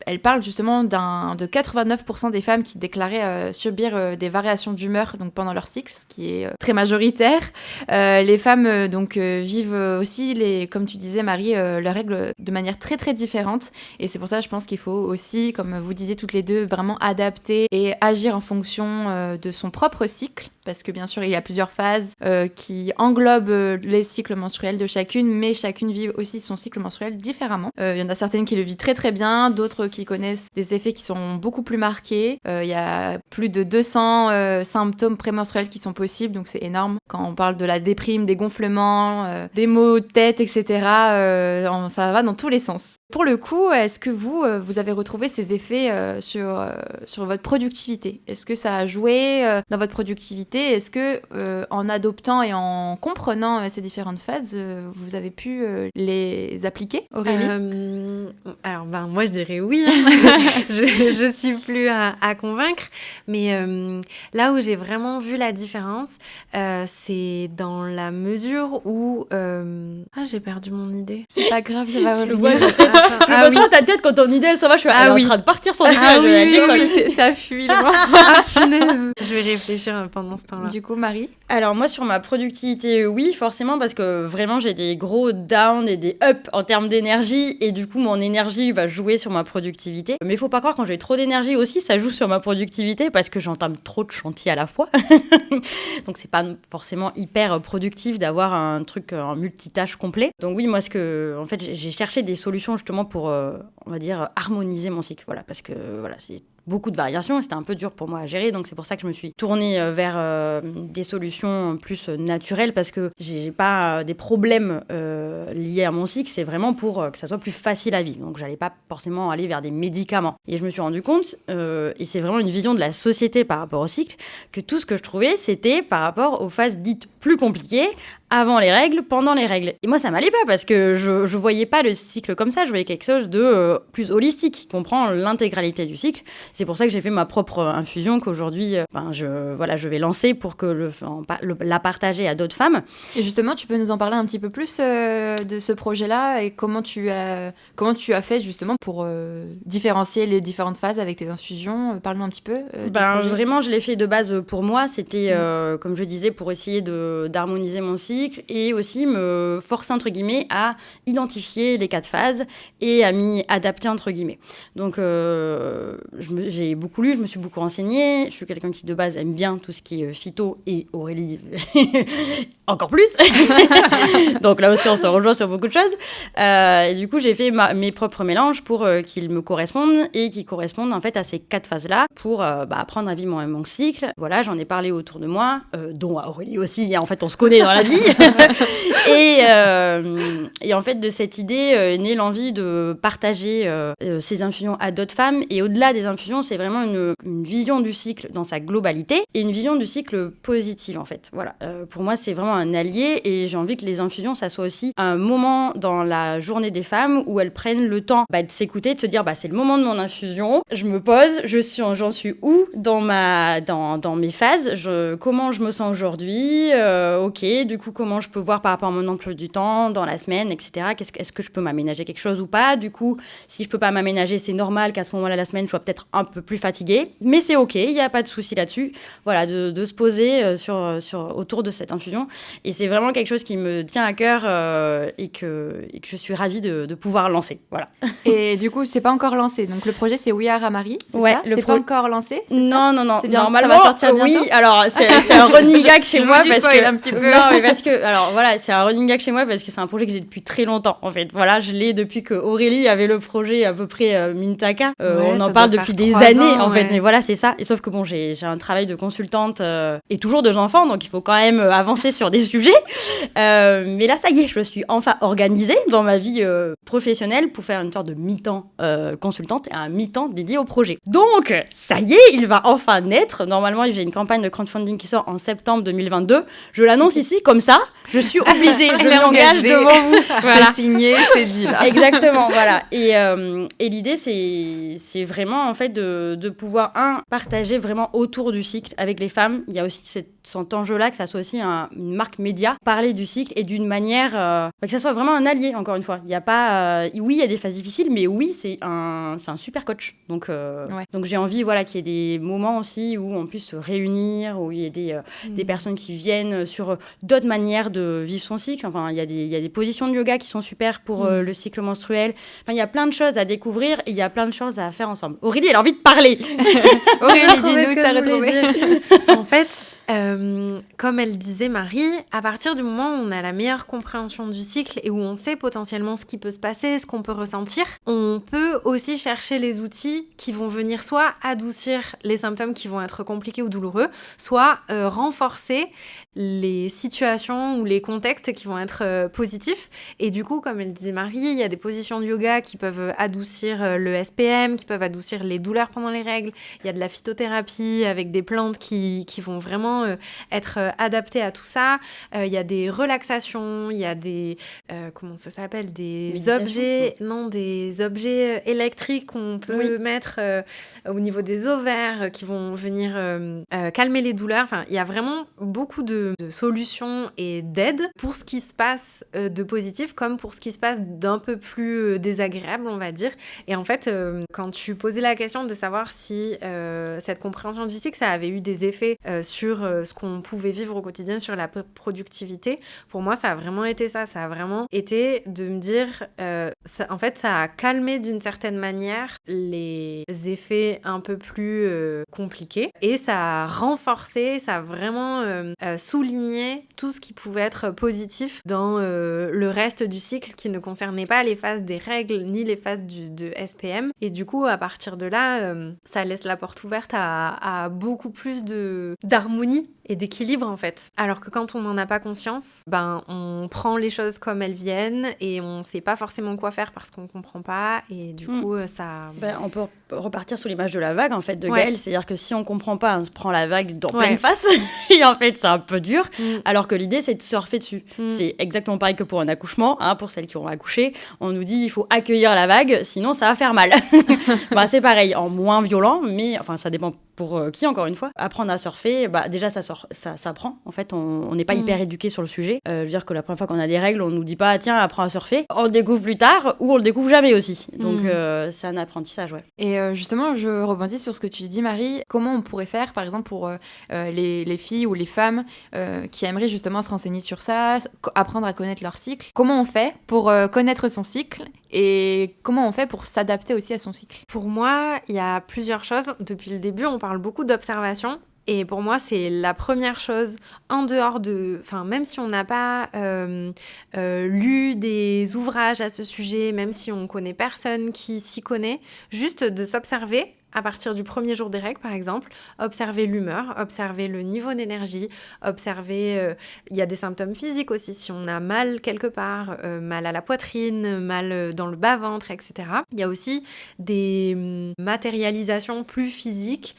elle parle justement de 89% des femmes qui déclaraient subir des variations d'humeur donc pendant leur cycle, ce qui est très majoritaire. Les femmes vivent aussi, comme tu disais Marie, leurs règles de manière très très différente. Et c'est pour ça, je pense qu'il faut aussi, comme vous disiez toutes les deux, vraiment adapter et agir en fonction de son propre cycle. Parce que bien sûr, il y a plusieurs phases qui englobent les cycles menstruels de chacune, mais chacune vit aussi son cycle menstruel différemment. Il y en a certaines qui le vivent très très bien, d'autres qui connaissent des effets qui sont beaucoup plus marqués. Il y a plus de 200 symptômes prémenstruels qui sont possibles, donc c'est énorme. Quand on parle de la déprime, des gonflements, des maux de tête, etc., ça va dans tous les sens. Pour le coup, est-ce que vous avez retrouvé ces effets sur votre productivité ? Est-ce que ça a joué dans votre productivité ? Est-ce que en adoptant et en comprenant ces différentes phases, vous avez pu les appliquer, Aurélie ? Alors, moi, je dirais oui. Je suis plus à convaincre. Mais là où j'ai vraiment vu la différence, c'est dans la mesure où... j'ai perdu mon idée. C'est pas grave, ça va Je revenir. vois trop ta tête quand ton idée, ça va, je suis elle est en train de partir son idée. Ça fuit, loin. Punaise. Je vais réfléchir pendant ce temps-là. Du coup, Marie ? Alors moi, sur ma productivité, oui, forcément, parce que vraiment, j'ai des gros downs et des ups en termes d'énergie, et du coup, mon énergie va jouer sur ma productivité. Mais il faut pas croire, quand j'ai trop d'énergie aussi, ça joue sur ma productivité, parce que j'entame trop de chantiers à la fois. Donc c'est pas forcément hyper productif d'avoir un truc, un multitâche complet. Donc oui, moi, en fait, j'ai cherché des solutions justement pour, on va dire, harmoniser mon cycle. Voilà, parce que voilà, j'ai beaucoup de variations et c'était un peu dur pour moi à gérer, donc c'est pour ça que je me suis tournée vers des solutions plus naturelles, parce que j'ai pas des problèmes liés à mon cycle, c'est vraiment pour que ça soit plus facile à vivre, donc j'allais pas forcément aller vers des médicaments. Et je me suis rendu compte, et c'est vraiment une vision de la société par rapport au cycle, que tout ce que je trouvais, c'était par rapport aux phases dites plus compliquées, avant les règles, pendant les règles. Et moi, ça m'allait pas, parce que je voyais pas le cycle comme ça, je voyais quelque chose de plus holistique, qui comprend l'intégralité du cycle. C'est pour ça que j'ai fait ma propre infusion, qu'aujourd'hui, je vais lancer pour que la partager à d'autres femmes. Et justement, tu peux nous en parler un petit peu plus de ce projet-là, et comment tu as fait justement pour différencier les différentes phases avec tes infusions. Parle-nous un petit peu du projet. Vraiment, je l'ai fait de base pour moi. C'était, comme je disais, pour essayer d'harmoniser mon cycle, et aussi me forcer, entre guillemets, à identifier les 4 phases et à m'y adapter, entre guillemets. Donc, j'ai beaucoup lu, je me suis beaucoup renseignée. Je suis quelqu'un qui, de base, aime bien tout ce qui est phyto, et Aurélie, encore plus. Donc là aussi, on se rejoint sur beaucoup de choses. Et du coup, j'ai fait mes propres mélanges pour qu'ils me correspondent, et qui correspondent, en fait, à ces 4 phases-là, pour apprendre à vivre mon cycle. Voilà, j'en ai parlé autour de moi, dont à Aurélie aussi. En fait, on se connaît dans la vie. Et en fait, de cette idée est née l'envie de partager ces infusions à d'autres femmes. Et au-delà des infusions, c'est vraiment une vision du cycle dans sa globalité, et une vision du cycle positive, en fait. Voilà. Pour moi, c'est vraiment un allié, et j'ai envie que les infusions, ça soit aussi un moment dans la journée des femmes où elles prennent le temps de s'écouter, de se dire c'est le moment de mon infusion, je me pose, j'en suis où dans mes phases, comment je me sens aujourd'hui, ok, du coup comment je peux voir par rapport à mon emploi du temps dans la semaine, etc. Est-ce que je peux m'aménager quelque chose ou pas? Du coup, si je peux pas m'aménager, c'est normal qu'à ce moment-là la semaine je sois peut-être un peu plus fatiguée, mais c'est ok, il y a pas de souci là-dessus. Voilà, de se poser autour de cette infusion, et c'est vraiment quelque chose qui me tient à cœur, et que je suis ravie de pouvoir lancer. Voilà. Et du coup, c'est pas encore lancé. Donc le projet, c'est We Are Amari, c'est ça? C'est pas encore lancé? Non. C'est bien, normalement, ça va sortir bientôt. Oui. Alors c'est un running gag chez moi parce que un petit peu. Non, mais parce que alors voilà, c'est un running gag chez moi parce que c'est un projet que j'ai depuis très longtemps. En fait, voilà, je l'ai depuis que Aurélie avait le projet à peu près Mintaka. On en parle depuis des années en fait. Mais voilà, c'est ça. Et sauf que bon, j'ai un travail de consultante et toujours deux enfants, donc il faut quand même avancer sur des sujets. Mais là, ça y est, je me suis enfin organisée dans ma vie professionnelle pour faire une sorte de mi-temps consultante et un mi-temps dédié au projet. Donc, ça y est, il va enfin naître. Normalement, j'ai une campagne de crowdfunding qui sort en septembre 2022. Je l'annonce ici, comme ça, je suis obligée, je m'engage devant vous. Voilà. C'est signé, c'est dit là. Exactement, voilà. Et l'idée, c'est vraiment en fait de pouvoir, partager vraiment autour du cycle avec les femmes. Il y a aussi cet enjeu-là, que ça soit aussi une marque média, parler du cycle et d'une manière, que ça soit vraiment un allié, encore une fois. Il y a pas, oui, il y a des phases difficiles, mais oui, c'est un super coach. Donc j'ai envie, voilà, qu'il y ait des moments aussi où on puisse se réunir, où il y ait des personnes qui viennent sur d'autres manières de vivre son cycle. Enfin, il y a des positions de yoga qui sont super pour le cycle menstruel. Enfin, il y a plein de choses à découvrir et il y a plein de choses à faire ensemble. Aurélie, elle a envie de parler. Aurélie, dis-nous que t'as retrouvé. En fait, Comme elle disait Marie, à partir du moment où on a la meilleure compréhension du cycle et où on sait potentiellement ce qui peut se passer, ce qu'on peut ressentir, on peut aussi chercher les outils qui vont venir soit adoucir les symptômes qui vont être compliqués ou douloureux, soit renforcer les situations ou les contextes qui vont être positifs. Et du coup, comme elle disait Marie, il y a des positions de yoga qui peuvent adoucir le SPM, qui peuvent adoucir les douleurs pendant les règles. Il y a de la phytothérapie avec des plantes qui vont vraiment être adaptées à tout ça. Il y a des relaxations, il y a des... comment ça s'appelle? Des objets électriques qu'on peut mettre au niveau des ovaires qui vont venir calmer les douleurs. Enfin, il y a vraiment beaucoup de solutions et d'aides pour ce qui se passe de positif comme pour ce qui se passe d'un peu plus désagréable, on va dire. Et en fait, quand tu posais la question de savoir si cette compréhension du cycle, ça avait eu des effets sur ce qu'on pouvait vivre au quotidien, sur la productivité, pour moi, ça a vraiment été ça. Ça a vraiment été de me dire, en fait, ça a calmé d'une certaine manière les effets un peu plus compliqués et ça a renforcé, ça a vraiment souligné tout ce qui pouvait être positif dans le reste du cycle qui ne concernait pas les phases des règles ni les phases de SPM. Et du coup, à partir de là, ça laisse la porte ouverte à beaucoup plus d'harmonie et d'équilibre en fait. Alors que quand on n'en a pas conscience, on prend les choses comme elles viennent et on sait pas forcément quoi faire parce qu'on comprend pas et du coup ça... on peut repartir sur l'image de la vague en fait de Gaëlle, c'est-à-dire que si on comprend pas, on se prend la vague dans pleine face et en fait c'est un peu dur, alors que l'idée c'est de surfer dessus. C'est exactement pareil que pour un accouchement, pour celles qui ont accouché, on nous dit il faut accueillir la vague, sinon ça va faire mal. C'est pareil, en moins violent, mais enfin ça dépend pour qui encore une fois. Apprendre à surfer, déjà ça s'apprend en fait, on n'est pas hyper éduqué sur le sujet. Je veux dire que la première fois qu'on a des règles, on nous dit pas tiens apprends à surfer, on le découvre plus tard ou on le découvre jamais aussi. Donc c'est un apprentissage, Et justement, je rebondis sur ce que tu dis Marie, comment on pourrait faire par exemple pour les filles ou les femmes qui aimeraient justement se renseigner sur ça, apprendre à connaître leur cycle. Comment on fait pour connaître son cycle et comment on fait pour s'adapter aussi à son cycle? Pour moi, il y a plusieurs choses. Depuis le début, on parle beaucoup d'observation. Et pour moi, c'est la première chose, en dehors de... Enfin, même si on n'a pas lu des ouvrages à ce sujet, même si on connaît personne qui s'y connaît, juste de s'observer à partir du premier jour des règles, par exemple, observer l'humeur, observer le niveau d'énergie, observer... Il y a des symptômes physiques aussi, si on a mal quelque part, mal à la poitrine, mal dans le bas-ventre, etc. Il y a aussi des matérialisations plus physiques,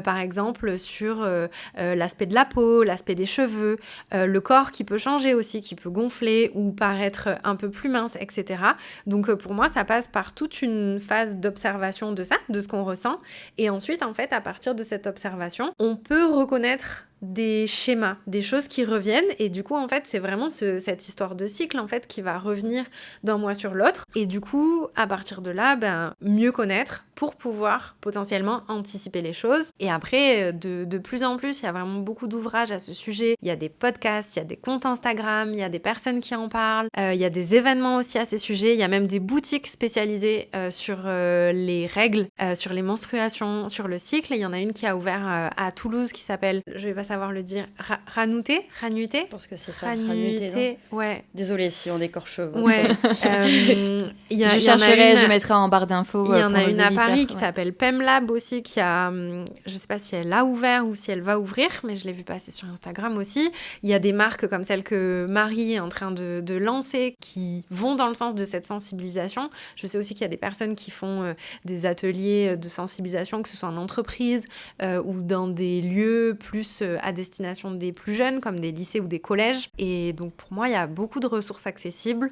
par exemple sur l'aspect de la peau, l'aspect des cheveux, le corps qui peut changer aussi, qui peut gonfler ou paraître un peu plus mince, etc. Donc pour moi, ça passe par toute une phase d'observation de ça, de ce qu'on ressent. Et ensuite, en fait, à partir de cette observation, on peut reconnaître des schémas, des choses qui reviennent et du coup en fait c'est vraiment cette histoire de cycle en fait qui va revenir d'un mois sur l'autre et du coup à partir de là mieux connaître pour pouvoir potentiellement anticiper les choses et après de plus en plus il y a vraiment beaucoup d'ouvrages à ce sujet, il y a des podcasts, il y a des comptes Instagram, il y a des personnes qui en parlent, il y a des événements aussi à ces sujets, il y a même des boutiques spécialisées sur les règles, sur les menstruations, sur le cycle, il y en a une qui a ouvert à Toulouse qui s'appelle, je vais pas savoir le dire, Ranuté. Je pense que c'est ça, Ranuté, ouais. Désolée si on écorche. Ouais. Je chercherai, je mettrai en barre d'infos. Il y en a une à Paris qui s'appelle PemLab aussi, qui a, je sais pas si elle a ouvert ou si elle va ouvrir, mais je l'ai vu passer sur Instagram aussi. Il y a des marques comme celle que Marie est en train de lancer qui vont dans le sens de cette sensibilisation. Je sais aussi qu'il y a des personnes qui font des ateliers de sensibilisation, que ce soit en entreprise ou dans des lieux plus à destination des plus jeunes, comme des lycées ou des collèges. Et donc pour moi, il y a beaucoup de ressources accessibles.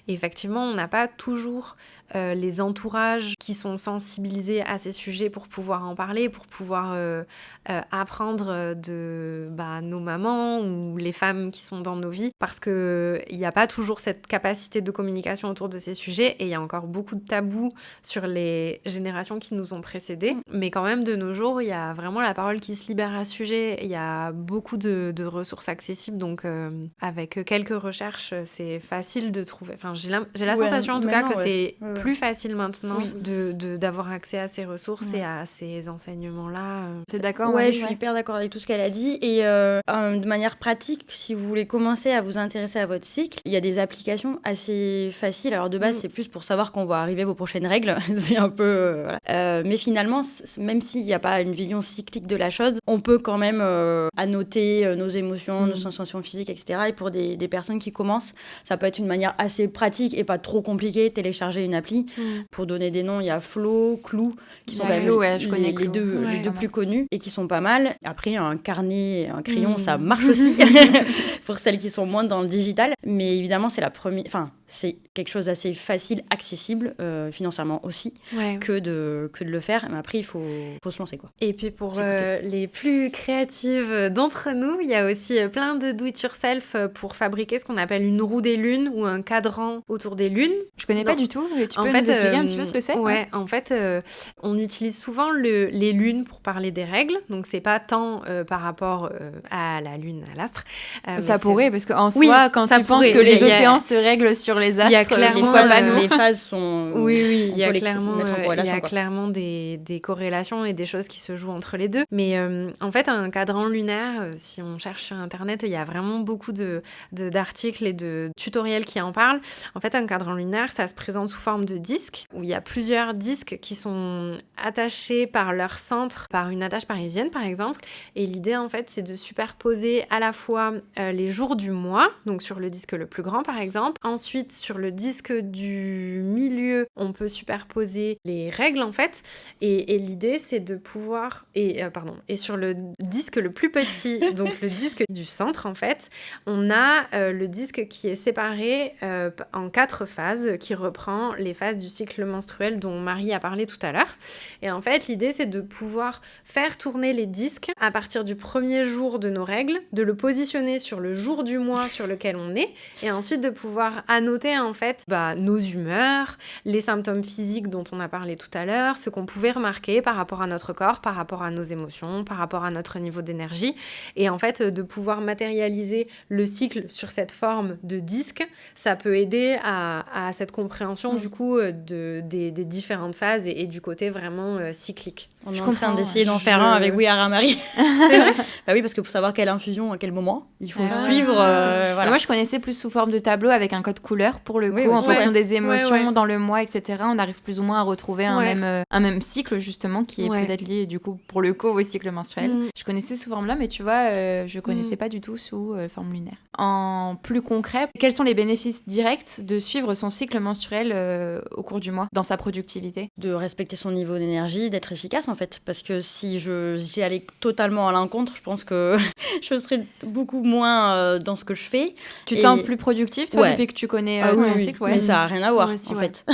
Et effectivement, on n'a pas toujours les entourages qui sont sensibilisés à ces sujets pour pouvoir en parler, pour pouvoir apprendre de nos mamans ou les femmes qui sont dans nos vies, parce qu'il n'y a pas toujours cette capacité de communication autour de ces sujets et il y a encore beaucoup de tabous sur les générations qui nous ont précédés. Mais quand même, de nos jours, il y a vraiment la parole qui se libère à ce sujet. Il y a a beaucoup de ressources accessibles, donc avec quelques recherches, c'est facile de trouver. Enfin, j'ai la sensation en tout cas que c'est plus facile maintenant d'avoir accès à ces ressources et à ces enseignements-là. T'es d'accord? Ouais, je suis hyper d'accord avec tout ce qu'elle a dit. Et de manière pratique, si vous voulez commencer à vous intéresser à votre cycle, il y a des applications assez faciles. Alors de base, c'est plus pour savoir quand vont arriver vos prochaines règles. C'est un peu... voilà. Mais finalement, même s'il n'y a pas une vision cyclique de la chose, on peut quand même annoter nos émotions, nos sensations physiques, etc. Et pour des personnes qui commencent, ça peut être une manière assez pratique et pas trop compliquée, télécharger une appli. Pour donner des noms, il y a Flow, Clou, qui sont quand même les deux plus connus et qui sont pas mal. Après, un carnet, un crayon, ça marche aussi pour celles qui sont moins dans le digital. Mais évidemment, c'est la première... Enfin, c'est quelque chose d'assez facile, accessible, financièrement aussi, que de le faire. Mais après, il faut se lancer, quoi. Et puis pour les plus créatives d'entre nous, il y a aussi plein de do-it-yourself pour fabriquer ce qu'on appelle une roue des lunes ou un cadran autour des lunes. Je connais pas du tout. Tu peux nous expliquer un petit peu ce que c'est? Ouais, en fait, on utilise souvent les lunes pour parler des règles. Donc, c'est pas tant par rapport à la lune, à l'astre. Ça pourrait, parce qu'en soi, quand tu penses que les océans se règlent sur les astres, il y a clairement, les phases sont... Oui, il y a clairement des corrélations et des choses qui se jouent entre les deux. Mais en fait, un cadran lunaire, si on cherche sur Internet, il y a vraiment beaucoup d'articles et de tutoriels qui en parlent. En fait, un cadran lunaire, ça se présente sous forme de disque, où il y a plusieurs disques qui sont attachés par leur centre, par une attache parisienne, par exemple. Et l'idée, en fait, c'est de superposer à la fois les jours du mois, donc sur le disque le plus grand, par exemple. Ensuite, sur le disque du milieu, on peut superposer les règles, en fait. Et l'idée, c'est de pouvoir... Et sur le disque le plus petit, donc le disque du centre, en fait, on a le disque qui est séparé en 4 phases, qui reprend les phases du cycle menstruel dont Marie a parlé tout à l'heure. Et en fait, l'idée, c'est de pouvoir faire tourner les disques à partir du premier jour de nos règles, de le positionner sur le jour du mois sur lequel on est, et ensuite de pouvoir annoter, en fait, nos humeurs, les symptômes physiques dont on a parlé tout à l'heure, ce qu'on pouvait remarquer par rapport à notre corps, par rapport à nos émotions, par rapport à notre niveau d'énergie, et en fait, de pouvoir matérialiser le cycle sur cette forme de disque, ça peut aider à cette compréhension, du coup, des différentes phases et du côté vraiment cyclique. On est en train d'essayer d'en faire un avec We Are Marie. C'est vrai? Bah oui, parce que pour savoir quelle infusion, à quel moment, il faut suivre. Voilà. Moi, je connaissais plus sous forme de tableau avec un code couleur, pour le coup, en fonction des émotions dans le mois, etc. On arrive plus ou moins à retrouver un même cycle, justement, qui est peut-être lié, du coup, pour le coup, au cycle menstruel. Je connaissais sous forme-là, mais tu vois, je connaissais pas du tout sous forme lunaire. En plus concret, quels sont les bénéfices directs de suivre son cycle menstruel au cours du mois, dans sa productivité? De respecter son niveau d'énergie, d'être efficace, en fait. Parce que si j'y allais totalement à l'encontre, je pense que je serais beaucoup moins dans ce que je fais. Tu te sens plus productive, toi, depuis que tu connais ton cycle? Mais ça n'a rien à voir, en fait.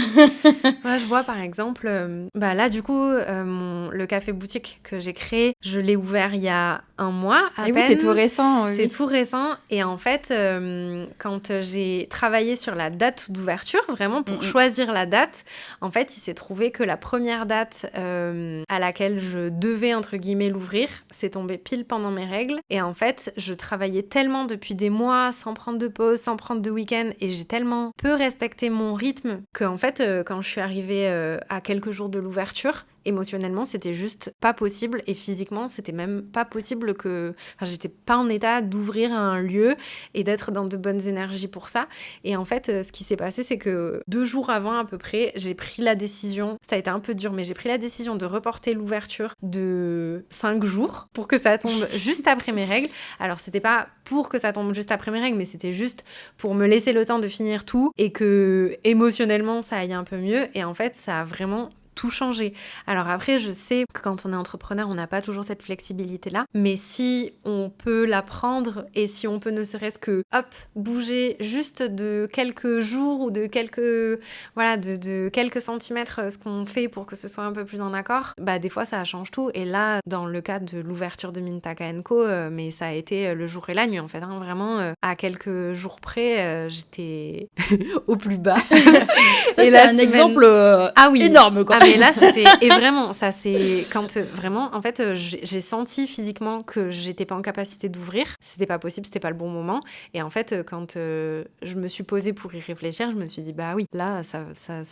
Moi, je vois, par exemple, là, du coup, le café boutique que j'ai créé, je l'ai ouvert il y a un mois à peine. Oui, c'est tout récent. C'est tout récent. Et en fait, quand j'ai travaillé sur la date d'ouverture, vraiment pour choisir la date, en fait, il s'est trouvé que la première date à laquelle je devais, entre guillemets, l'ouvrir, c'est tombé pile pendant mes règles. Et en fait, je travaillais tellement depuis des mois, sans prendre de pause, sans prendre de week-end, et j'ai tellement peu respecté mon rythme qu'en fait, quand je suis arrivée à quelques jours de l'ouverture, émotionnellement, c'était juste pas possible, et physiquement, c'était même pas possible j'étais pas en état d'ouvrir un lieu et d'être dans de bonnes énergies pour ça. Et en fait, ce qui s'est passé, c'est que 2 jours avant à peu près, j'ai pris la décision, ça a été un peu dur, mais j'ai pris la décision de reporter l'ouverture de 5 jours pour que ça tombe juste après mes règles. Alors, c'était pas pour que ça tombe juste après mes règles, mais c'était juste pour me laisser le temps de finir tout et que émotionnellement, ça aille un peu mieux. Et en fait, ça a vraiment tout changer. Alors après, je sais que quand on est entrepreneur, on n'a pas toujours cette flexibilité-là, mais si on peut l'apprendre et si on peut ne serait-ce que, bouger juste de quelques jours ou de quelques centimètres ce qu'on fait pour que ce soit un peu plus en accord, des fois ça change tout. Et là, dans le cas de l'ouverture de Mintaka & Co, mais ça a été le jour et la nuit en fait, vraiment à quelques jours près, j'étais au plus bas. Ça, c'est un exemple énorme, quoi. Mais là, et vraiment, ça c'est quand vraiment, en fait, j'ai senti physiquement que j'étais pas en capacité d'ouvrir. C'était pas possible, c'était pas le bon moment. Et en fait, quand je me suis posée pour y réfléchir, je me suis dit, bah oui, là, ça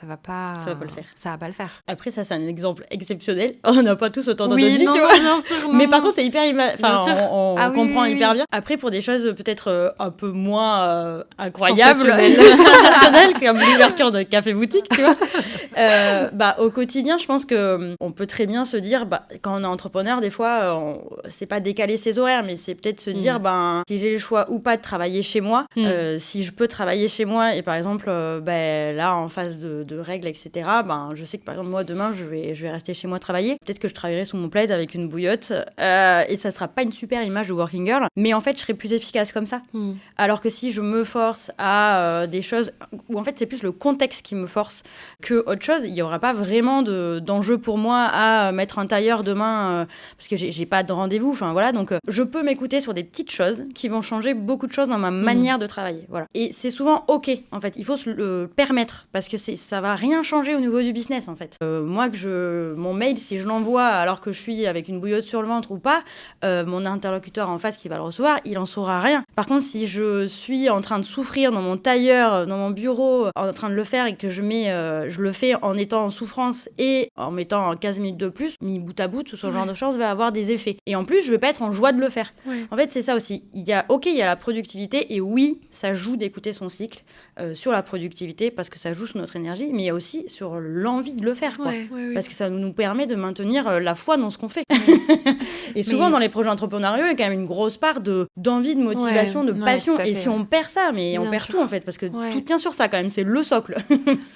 va pas. Ça va pas le faire. Ça va pas le faire. Après, ça, c'est un exemple exceptionnel. On n'a pas tous autant dans notre vie, non, tu vois. bien sûr, non, Mais par non. contre, c'est hyper... on Ah oui, comprend oui, hyper oui. bien. Après, pour des choses peut-être un peu moins incroyables, sensationnelles, comme l'ouverture de café-boutique, tu vois. Au quotidien, je pense qu'on peut très bien se dire, quand on est entrepreneur, des fois, c'est pas décaler ses horaires, mais c'est peut-être se dire, si j'ai le choix ou pas de travailler chez moi, si je peux travailler chez moi, et par exemple, là, en phase de règles, etc., je sais que par exemple, moi, demain, je vais rester chez moi travailler. Peut-être que je travaillerai sous mon plaid avec une bouillotte, et ça sera pas une super image de working girl, mais en fait, je serai plus efficace comme ça. Alors que si je me force à des choses où en fait, c'est plus le contexte qui me force que autre chose, il y aura pas vraiment d'enjeu pour moi à mettre un tailleur demain parce que j'ai pas de rendez-vous. Enfin voilà, donc je peux m'écouter sur des petites choses qui vont changer beaucoup de choses dans ma manière de travailler. Voilà. Et c'est souvent ok. En fait, il faut se le permettre parce que ça va rien changer au niveau du business en fait. Moi mon mail, si je l'envoie alors que je suis avec une bouillotte sur le ventre ou pas, mon interlocuteur en face qui va le recevoir, il en saura rien. Par contre, si je suis en train de souffrir dans mon tailleur, dans mon bureau, en train de le faire et que je le fais en étant en souffrance et en mettant 15 minutes de plus, mis bout à bout, tout ce genre de choses va avoir des effets. Et en plus, je vais pas être en joie de le faire. Ouais. En fait, c'est ça aussi. Il y a la productivité et oui, ça joue d'écouter son cycle sur la productivité parce que ça joue sur notre énergie, mais il y a aussi sur l'envie de le faire, quoi. Ouais. Parce que ça nous permet de maintenir la foi dans ce qu'on fait. Et souvent, dans les projets entrepreneuriaux, il y a quand même une grosse part d'envie, de motivation, de passion. Et si on perd ça, mais on perd tout, en fait, parce que tout tient sur ça, quand même. C'est le socle.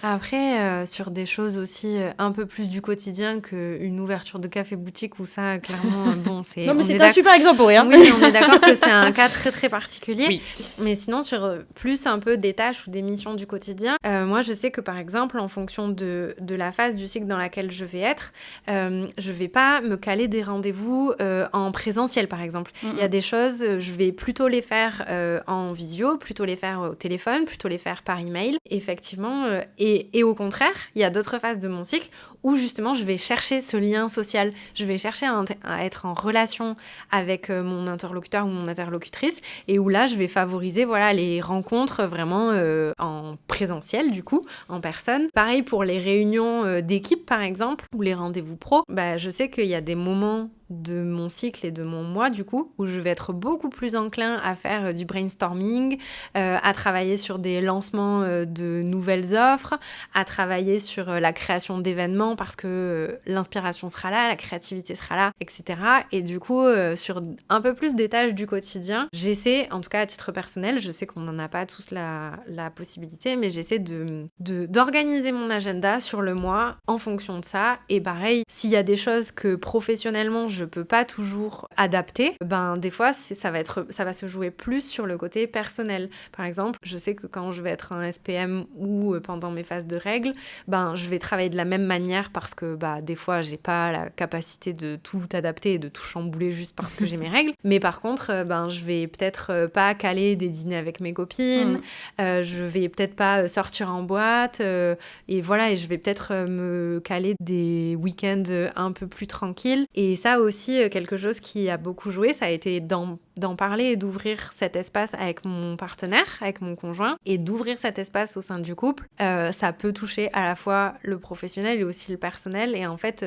Après, sur des choses aussi un peu plus du quotidien qu'une ouverture de café-boutique où ça, clairement, bon, c'est... Non, mais c'est un super exemple pour rien. Oui, on est d'accord que c'est un cas très, très particulier. Oui. Mais sinon, sur plus un peu des tâches ou des missions du quotidien, moi, je sais que, par exemple, en fonction de la phase du cycle dans laquelle je vais être, je vais pas me caler des rendez-vous en présentiel, par exemple. Il y a des choses, je vais plutôt les faire en visio, plutôt les faire au téléphone, plutôt les faire par email, effectivement. Et au contraire, il y a d'autres phases de mon cycle où justement je vais chercher ce lien social, je vais chercher à être en relation avec mon interlocuteur ou mon interlocutrice, et où là je vais favoriser les rencontres vraiment en présentiel, du coup, en personne. Pareil pour les réunions d'équipe, par exemple, ou les rendez-vous pro. Je sais qu'il y a des moments de mon cycle et de mon mois, du coup, où je vais être beaucoup plus enclin à faire du brainstorming, à travailler sur des lancements de nouvelles offres, à travailler sur la création d'événements parce que l'inspiration sera là, la créativité sera là, etc. Et du coup, sur un peu plus des tâches du quotidien, j'essaie, en tout cas à titre personnel, je sais qu'on n'en a pas tous la possibilité, mais j'essaie d'organiser mon agenda sur le mois en fonction de ça. Et pareil, s'il y a des choses que professionnellement je peux pas toujours adapter, des fois ça va se jouer plus sur le côté personnel. Par exemple, je sais que quand je vais être un SPM ou pendant mes phases de règles, je vais travailler de la même manière parce que des fois j'ai pas la capacité de tout adapter et de tout chambouler juste parce que j'ai mes règles. Mais par contre, je vais peut-être pas caler des dîners avec mes copines, je vais peut-être pas sortir en boîte, et je vais peut-être me caler des week-ends un peu plus tranquilles. Et ça aussi, quelque chose qui a beaucoup joué, ça a été d'en parler et d'ouvrir cet espace avec mon partenaire, avec mon conjoint, et d'ouvrir cet espace au sein du couple. Ça peut toucher à la fois le professionnel et aussi le personnel. Et en fait,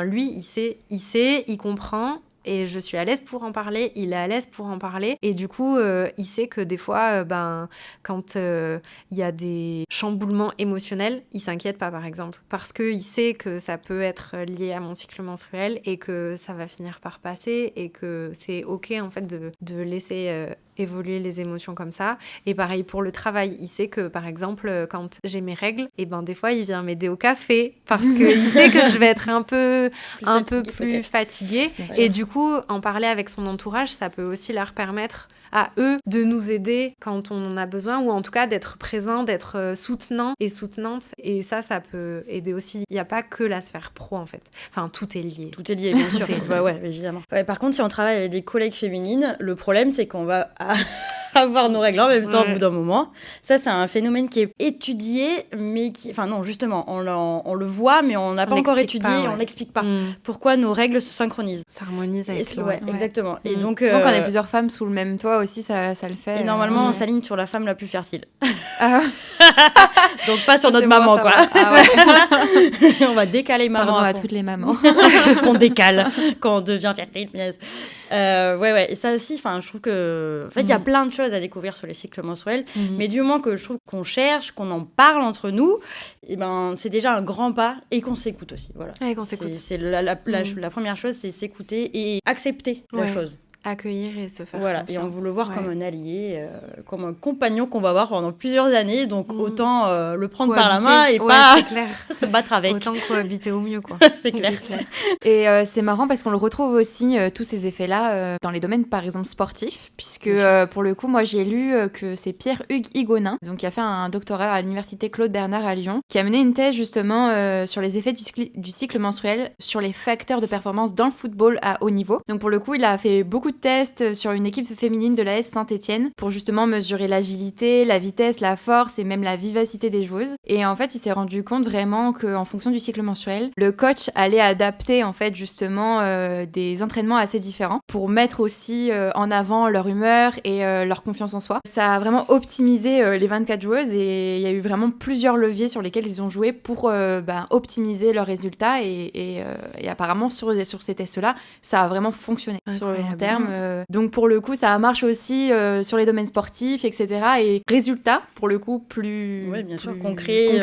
lui, il sait, il comprend. Et je suis à l'aise pour en parler, il est à l'aise pour en parler. Et du coup, il sait que des fois, quand il y a des chamboulements émotionnels, il s'inquiète pas, par exemple. Parce qu'il sait que ça peut être lié à mon cycle menstruel et que ça va finir par passer et que c'est OK, en fait, de laisser évoluer les émotions comme ça. Et pareil pour le travail, il sait que par exemple quand j'ai mes règles, et des fois il vient m'aider au café parce qu'il sait que je vais être un peu plus fatiguée. Et du coup en parler avec son entourage, ça peut aussi leur permettre à eux de nous aider quand on en a besoin, ou en tout cas d'être présent, d'être soutenant et soutenante. Et ça peut aider aussi. Il n'y a pas que la sphère pro, en fait. Enfin, tout est lié. Tout est lié, bien sûr. Ouais, évidemment. Ouais, par contre, si on travaille avec des collègues féminines, le problème, c'est qu'on va avoir nos règles en même temps au bout d'un moment. Ça, c'est un phénomène qui est étudié, mais qui... Enfin non, justement, on le voit, mais on n'a pas encore étudié, on n'explique pas pourquoi nos règles se synchronisent. S'harmonisent avec Ouais, exactement. Et donc, souvent, quand on est plusieurs femmes sous le même toit aussi, ça le fait. Et normalement, on s'aligne sur la femme la plus fertile. Ah. Donc pas sur notre maman, quoi. Ah ouais. On va décaler maman. Pardon à toutes les mamans. Qu'on décale quand on devient fertile. Ouais. Et ça aussi, je trouve que... En fait, il y a plein de choses à découvrir sur les cycles menstruels. Mais du moment que je trouve qu'on cherche, qu'on en parle entre nous, et c'est déjà un grand pas et qu'on s'écoute aussi. Voilà. Ouais, qu'on s'écoute. C'est la première chose, c'est s'écouter et accepter la chose. Accueillir et se faire confiance. Et on veut le voir comme un allié, comme un compagnon qu'on va avoir pendant plusieurs années. Donc autant le prendre par la main et pas se battre avec. Autant cohabiter au mieux, quoi. C'est clair. Et c'est marrant parce qu'on le retrouve aussi, tous ces effets-là, dans les domaines, par exemple, sportifs. Puisque, pour le coup, moi, j'ai lu que c'est Pierre-Hugues Higonin, donc, qui a fait un doctorat à l'université Claude Bernard à Lyon, qui a mené une thèse, justement, sur les effets du cycle menstruel, sur les facteurs de performance dans le football à haut niveau. Donc, pour le coup, il a fait beaucoup de tests sur une équipe féminine de l'AS Saint-Étienne pour justement mesurer l'agilité, la vitesse, la force et même la vivacité des joueuses. Et en fait, il s'est rendu compte vraiment qu'en fonction du cycle menstruel, le coach allait adapter en fait justement des entraînements assez différents pour mettre aussi en avant leur humeur et leur confiance en soi. Ça a vraiment optimisé les 24 joueuses et il y a eu vraiment plusieurs leviers sur lesquels ils ont joué pour optimiser leurs résultats et apparemment sur ces tests-là, ça a vraiment fonctionné sur le long terme. Donc pour le coup, ça marche aussi sur les domaines sportifs, etc. Et résultat, pour le coup, plus concret.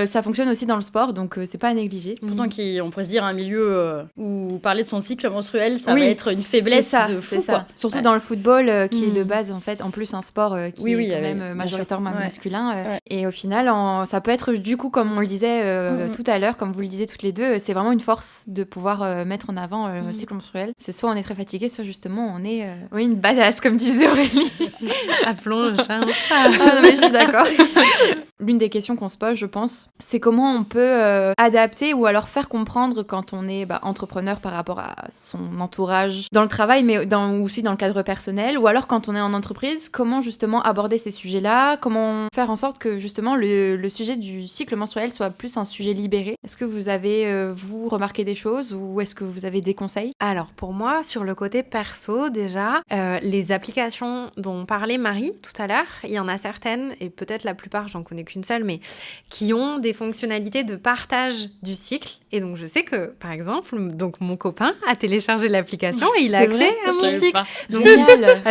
Ça fonctionne aussi dans le sport, donc c'est pas à négliger. Pourtant, on pourrait se dire un milieu où parler de son cycle menstruel, ça va être une faiblesse de fou. Quoi. Surtout dans le football, qui est de base, en fait, en plus un sport qui est quand même majoritairement masculin. Et au final, ça peut être du coup, comme on le disait tout à l'heure, comme vous le disiez toutes les deux, c'est vraiment une force de pouvoir mettre en avant le cycle menstruel. C'est soit on est très fatigué, soit justement on est une badass, comme disait Aurélie. Appelons le chat un chat. Ah non, mais je suis d'accord. L'une des questions qu'on se pose, je pense, c'est comment on peut adapter ou alors faire comprendre quand on est entrepreneur par rapport à son entourage dans le travail, mais aussi dans le cadre personnel, ou alors quand on est en entreprise, comment justement aborder ces sujets-là, comment faire en sorte que justement le sujet du cycle menstruel soit plus un sujet libéré. Est-ce que vous avez, vous, remarqué des choses ou est-ce que vous avez des conseils ? Alors pour moi, sur le côté perso déjà, les applications dont parlait Marie tout à l'heure, il y en a certaines, et peut-être la plupart, j'en connais qu'une seule, mais qui ont des fonctionnalités de partage du cycle. Et donc je sais que, par exemple, donc mon copain a téléchargé l'application et il a accès à mon cycle. Donc, génial.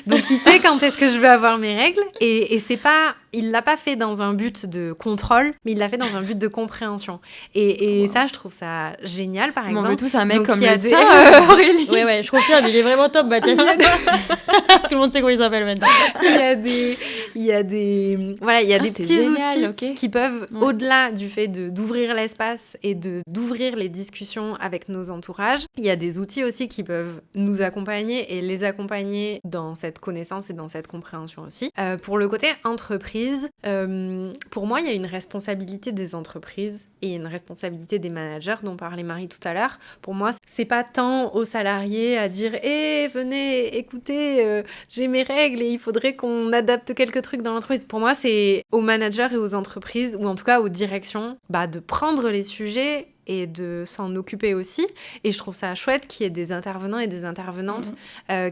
Donc il sait quand est-ce que je vais avoir mes règles et c'est pas, il l'a pas fait dans un but de contrôle, mais il l'a fait dans un but de compréhension. Et ça, je trouve ça génial, par exemple. On veut tous un mec donc, comme ça, Aurélie. Ouais, je confirme, il est vraiment top, Mathias. Tout le monde sait comment il s'appelle maintenant. Il y a des petits outils qui peuvent, au-delà du fait d'ouvrir l'espace et d'ouvrir les discussions avec nos entourages, il y a des outils aussi qui peuvent nous accompagner et les accompagner dans cette connaissance et dans cette compréhension aussi. Pour le côté entreprise, pour moi, il y a une responsabilité des entreprises et une responsabilité des managers dont parlait Marie tout à l'heure. Pour moi, c'est pas tant aux salariés à dire « venez, écoutez, j'ai mes règles et il faudrait qu'on adapte quelques trucs dans l'entreprise ». Pour moi, c'est aux managers et aux entreprises, ou en tout cas aux directions, de prendre les sujets et de s'en occuper aussi. Et je trouve ça chouette qu'il y ait des intervenants et des intervenantes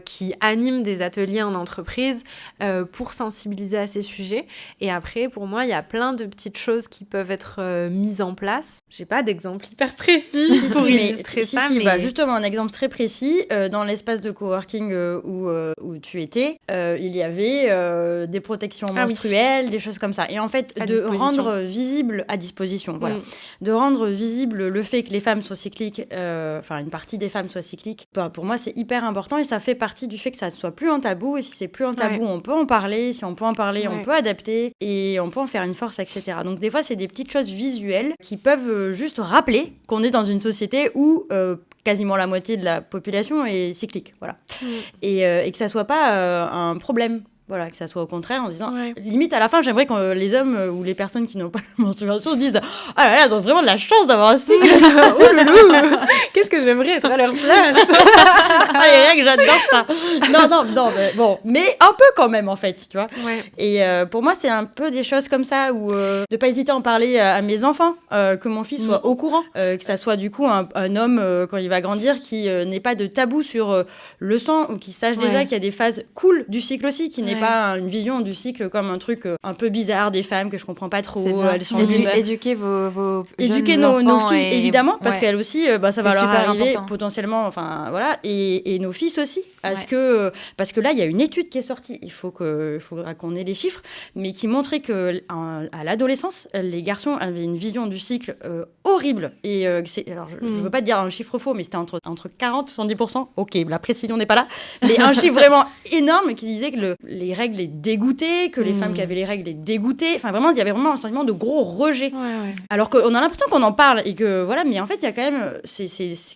qui animent des ateliers en entreprise pour sensibiliser à ces sujets. Et après, pour moi, il y a plein de petites choses qui peuvent être mises en place. J'ai pas d'exemple hyper précis pour illustrer ça. Mais... justement, un exemple très précis, dans l'espace de coworking où tu étais, il y avait des protections menstruelles, des choses comme ça. Et en fait, rendre visible à disposition, voilà. De rendre visible le fait que les femmes soient cycliques, une partie des femmes soient cycliques, pour moi c'est hyper important et ça fait partie du fait que ça ne soit plus un tabou, et si c'est plus un tabou, on peut en parler, si on peut en parler, on peut adapter et on peut en faire une force, etc. Donc des fois c'est des petites choses visuelles qui peuvent juste rappeler qu'on est dans une société où quasiment la moitié de la population est cyclique, voilà. Et que ça soit pas un problème. Voilà, que ça soit au contraire, en disant, Ouais. limite à la fin, j'aimerais que les hommes ou les personnes qui n'ont pas la menstruation disent, ah là là, elles ont vraiment de la chance d'avoir un cycle. Oh loulou, qu'est-ce que j'aimerais être à leur place. Ah, les règles, j'adore ça. Non, mais bon, mais un peu quand même en fait, tu vois. Ouais. Et pour moi, c'est un peu des choses comme ça où de pas hésiter à en parler à mes enfants, que mon fils soit au courant, que ça soit du coup un homme quand il va grandir qui n'ait pas de tabou sur le sang ou qui sache déjà qu'il y a des phases cool du cycle aussi, qui n'ait pas une vision du cycle comme un truc un peu bizarre des femmes que je comprends pas trop. Elles changent d'humeur. Éduquer vos Éduquer jeunes nos enfants filles, et- évidemment, parce ouais. qu'elles aussi, ça va C'est leur super arriver important. potentiellement, enfin voilà, et nos fils aussi, parce Ouais. que là, il y a une étude qui est sortie, il faudra qu'on ait les chiffres, mais qui montrait que à l'adolescence, les garçons avaient une vision du cycle horrible, et alors je veux pas te dire un chiffre faux, mais c'était entre 40 et 70%, ok, la précision n'est pas là, mais un chiffre vraiment énorme qui disait que les règles les dégoûtaient, que les femmes qui avaient les règles les dégoûtaient, enfin vraiment, il y avait vraiment un sentiment de gros rejet. Ouais. Alors qu'on a l'impression qu'on en parle et que voilà, mais en fait, il y a quand même, c'est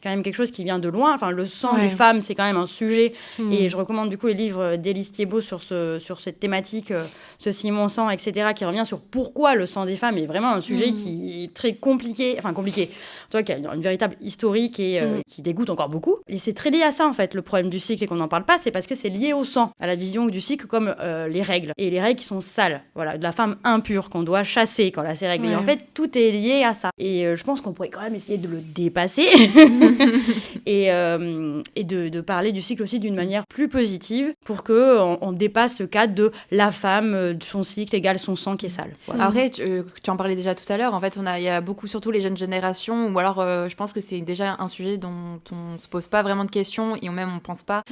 quand même quelque chose qui vient de loin. Enfin, le sang des femmes, c'est quand même un sujet. Et je recommande du coup les livres d'Élise Thiebaud sur cette thématique, ce Simon sang, etc., qui revient sur pourquoi le sang des femmes est vraiment un sujet qui est très compliqué. Enfin, compliqué. Tu vois, qui a une véritable historique et qui dégoûte encore beaucoup. Et c'est très lié à ça, en fait, le problème du cycle et qu'on n'en parle pas, c'est parce que c'est lié au sang, à la vision du cycle comme les règles. Et les règles qui sont sales, voilà, de la femme impure qu'on doit chasser quand elle a ses règles. Et en fait, tout est lié à ça. Et je pense qu'on pourrait quand même essayer de le dépasser et de parler du cycle aussi d'une manière plus positive pour qu'on dépasse ce cadre de la femme, son cycle égale son sang qui est sale. Voilà. Après, tu en parlais déjà tout à l'heure. En fait, il y a beaucoup, surtout les jeunes générations, ou alors je pense que c'est déjà un sujet dont on se pose pas vraiment de questions et même on pense pas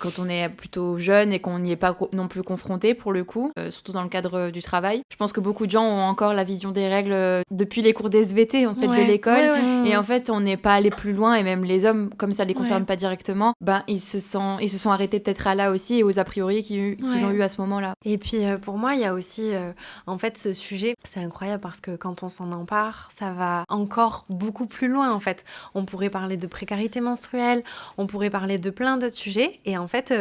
quand on est plutôt jeune et qu'on n'y est pas non plus confronté pour le coup, surtout dans le cadre du travail. Je pense que beaucoup de gens ont encore la vision des règles depuis les cours d'SVT en fait de l'école et en fait on n'est pas allé plus loin et même les hommes comme ça les concerne pas directement, ben ils se sont arrêtés peut-être à là aussi et aux a priori qu'ils ont eu à ce moment-là. Et puis pour moi il y a aussi en fait ce sujet, c'est incroyable parce que quand on s'en empare, ça va encore beaucoup plus loin en fait. On pourrait parler de précarité menstruelle, on pourrait parler de plein d'autres sujets et en fait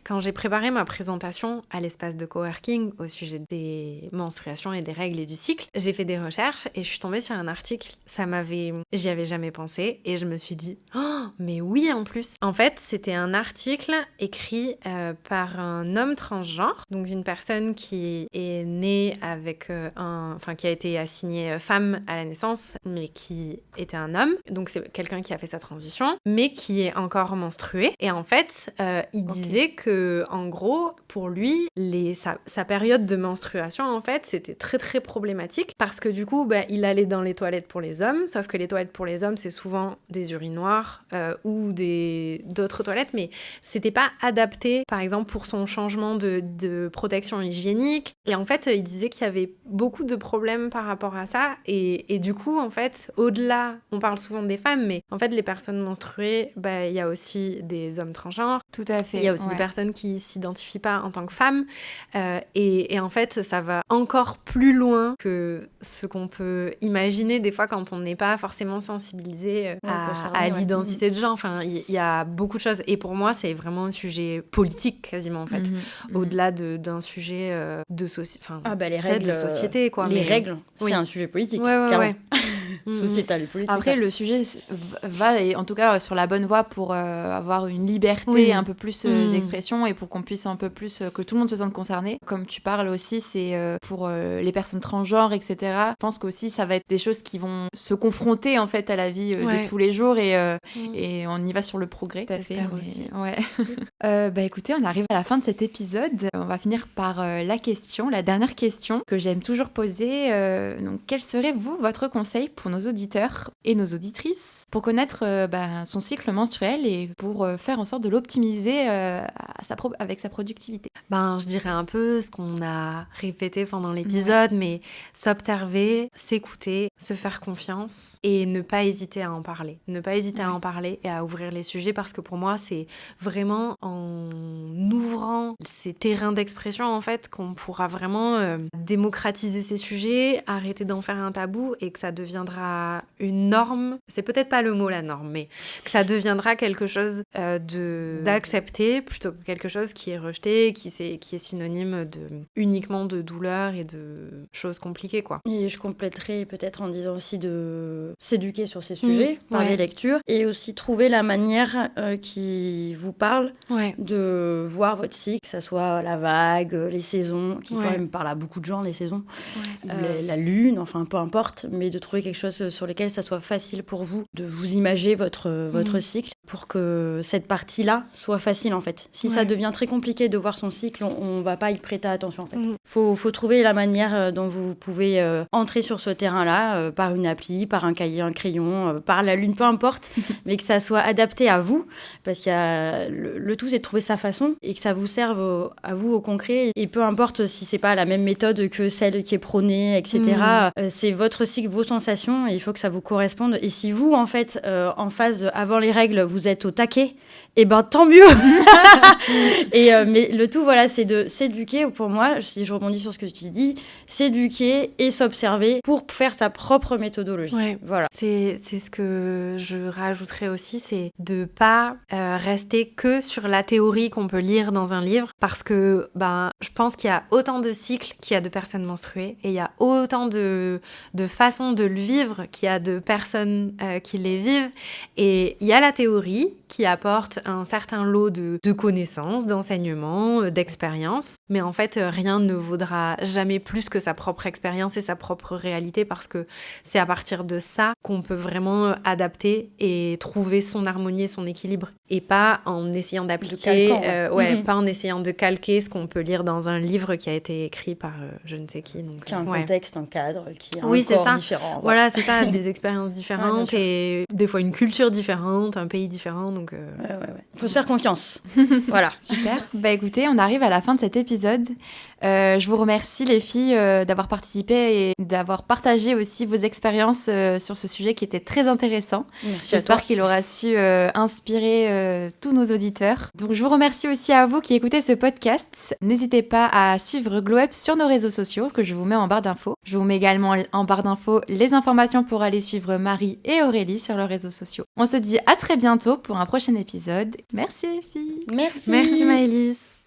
quand j'ai préparé ma présentation à l'espace de coworking au sujet des menstruations et des règles et du cycle, j'ai fait des recherches et je suis tombée sur un article, j'y avais jamais pensé et je me suis dit oh mais oui en plus. En fait c'était un article écrit par un homme transgenre, donc une personne qui est née avec qui a été assignée femme à la naissance mais qui était un homme, donc c'est quelqu'un qui a fait sa transition mais qui est encore menstrué et en fait il disait que en gros pour lui sa période de menstruation en fait c'était très très problématique parce que du coup il allait dans les toilettes pour les hommes, sauf que les toilettes pour les hommes c'est souvent des urinoirs ou d'autres toilettes, mais c'était pas adapté par exemple pour son changement de protection hygiénique et en fait il disait qu'il y avait beaucoup de problèmes par rapport à ça et du coup en fait au-delà, on parle souvent des femmes mais en fait les personnes menstruées il y a aussi des hommes transgenres, tout à fait, il y a aussi des personnes qui s'identifient pas en tant que femmes et en fait ça va encore plus loin que ce qu'on peut imaginer des fois quand on n'est pas forcément sensibilisé à l'identité de genre. Enfin il y a beaucoup de choses et pour moi c'est vraiment un sujet politique quasiment en fait, au-delà d'un sujet de société quoi. Les règles c'est un sujet politique clairement. Sociétal et politique. Après le sujet va et en tout cas sur la bonne voie pour avoir une liberté un peu plus d'expression et pour qu'on puisse un peu plus que tout le monde se sente concerné. Comme tu parles aussi, c'est pour les personnes transgenres, etc. Je pense qu'aussi ça va être des choses qui vont se confronter en fait à la vie de tous les jours et on y va sur le progrès. J'espère aussi. Ouais. Écoutez, on arrive à la fin de cet épisode. On va finir par la dernière question que j'aime toujours poser. Donc, quel serait votre conseil pour nos auditeurs et nos auditrices pour connaître son cycle menstruel et pour faire en sorte de l'optimiser avec sa productivité? Je dirais un peu ce qu'on a répété pendant l'épisode, mais s'observer, s'écouter, se faire confiance et ne pas hésiter à en parler. Ne pas hésiter à en parler et à ouvrir les sujets parce que pour moi, c'est vraiment en ouvrant ces terrains d'expression en fait qu'on pourra vraiment démocratiser ces sujets, arrêter d'en faire un tabou et que ça deviendra deviendra une norme. C'est peut-être pas le mot la norme, mais que ça deviendra quelque chose d'accepté plutôt que quelque chose qui est rejeté, qui est synonyme uniquement de douleur et de choses compliquées, quoi. Et je compléterai peut-être en disant aussi de s'éduquer sur ces sujets par les lectures et aussi trouver la manière qui vous parle de voir votre cycle, que ça soit la vague, les saisons, qui quand même parle à beaucoup de gens, les saisons, la lune, enfin peu importe, mais de trouver quelque chose sur lequel ça soit facile pour vous, de vous imager votre cycle pour que cette partie-là soit facile en fait. Si ça devient très compliqué de voir son cycle, on va pas y prêter attention en fait. Faut trouver la manière dont vous pouvez entrer sur ce terrain-là, par une appli, par un cahier, un crayon, par la lune, peu importe, mais que ça soit adapté à vous, parce qu'il y a le tout c'est de trouver sa façon et que ça vous serve à vous au concret, et peu importe si c'est pas la même méthode que celle qui est prônée, etc. C'est votre cycle, vos sensations, et il faut que ça vous corresponde. Et si vous, en fait, en phase avant les règles, vous êtes au taquet, et ben tant mieux. Mais le tout, voilà, c'est de s'éduquer. Pour moi, si je rebondis sur ce que tu dis, s'éduquer et s'observer pour faire sa propre méthodologie. Voilà. C'est ce que je rajouterais aussi, c'est de pas rester que sur la théorie qu'on peut lire dans un livre, parce que je pense qu'il y a autant de cycles qu'il y a de personnes menstruées, et il y a autant de façons de le vivre qu'il y a de personnes qui les vivent, et il y a la théorie qui apporte un certain lot de connaissances, d'enseignements, d'expériences, mais en fait rien ne vaudra jamais plus que sa propre expérience et sa propre réalité, parce que c'est à partir de ça qu'on peut vraiment adapter et trouver son harmonie et son équilibre, et pas en essayant d'appliquer, pas en essayant de calquer ce qu'on peut lire dans un livre qui a été écrit par je ne sais qui. Donc, qui a un contexte, un cadre, qui a un corps différent. Voilà, c'est ça, des expériences différentes et des fois une culture différente, un pays différent. Donc, faut se faire confiance. Voilà. Super. Écoutez, on arrive à la fin de cet épisode. Je vous remercie les filles d'avoir participé et d'avoir partagé aussi vos expériences sur ce sujet qui était très intéressant. Merci. J'espère qu'il aura su inspirer tous nos auditeurs. Donc je vous remercie aussi à vous qui écoutez ce podcast. N'hésitez pas à suivre Glow Up sur nos réseaux sociaux que je vous mets en barre d'infos. Je vous mets également en barre d'infos les informations pour aller suivre Marie et Aurélie sur leurs réseaux sociaux. On se dit à très bientôt pour un prochain épisode. Merci les filles. Merci Maëlys.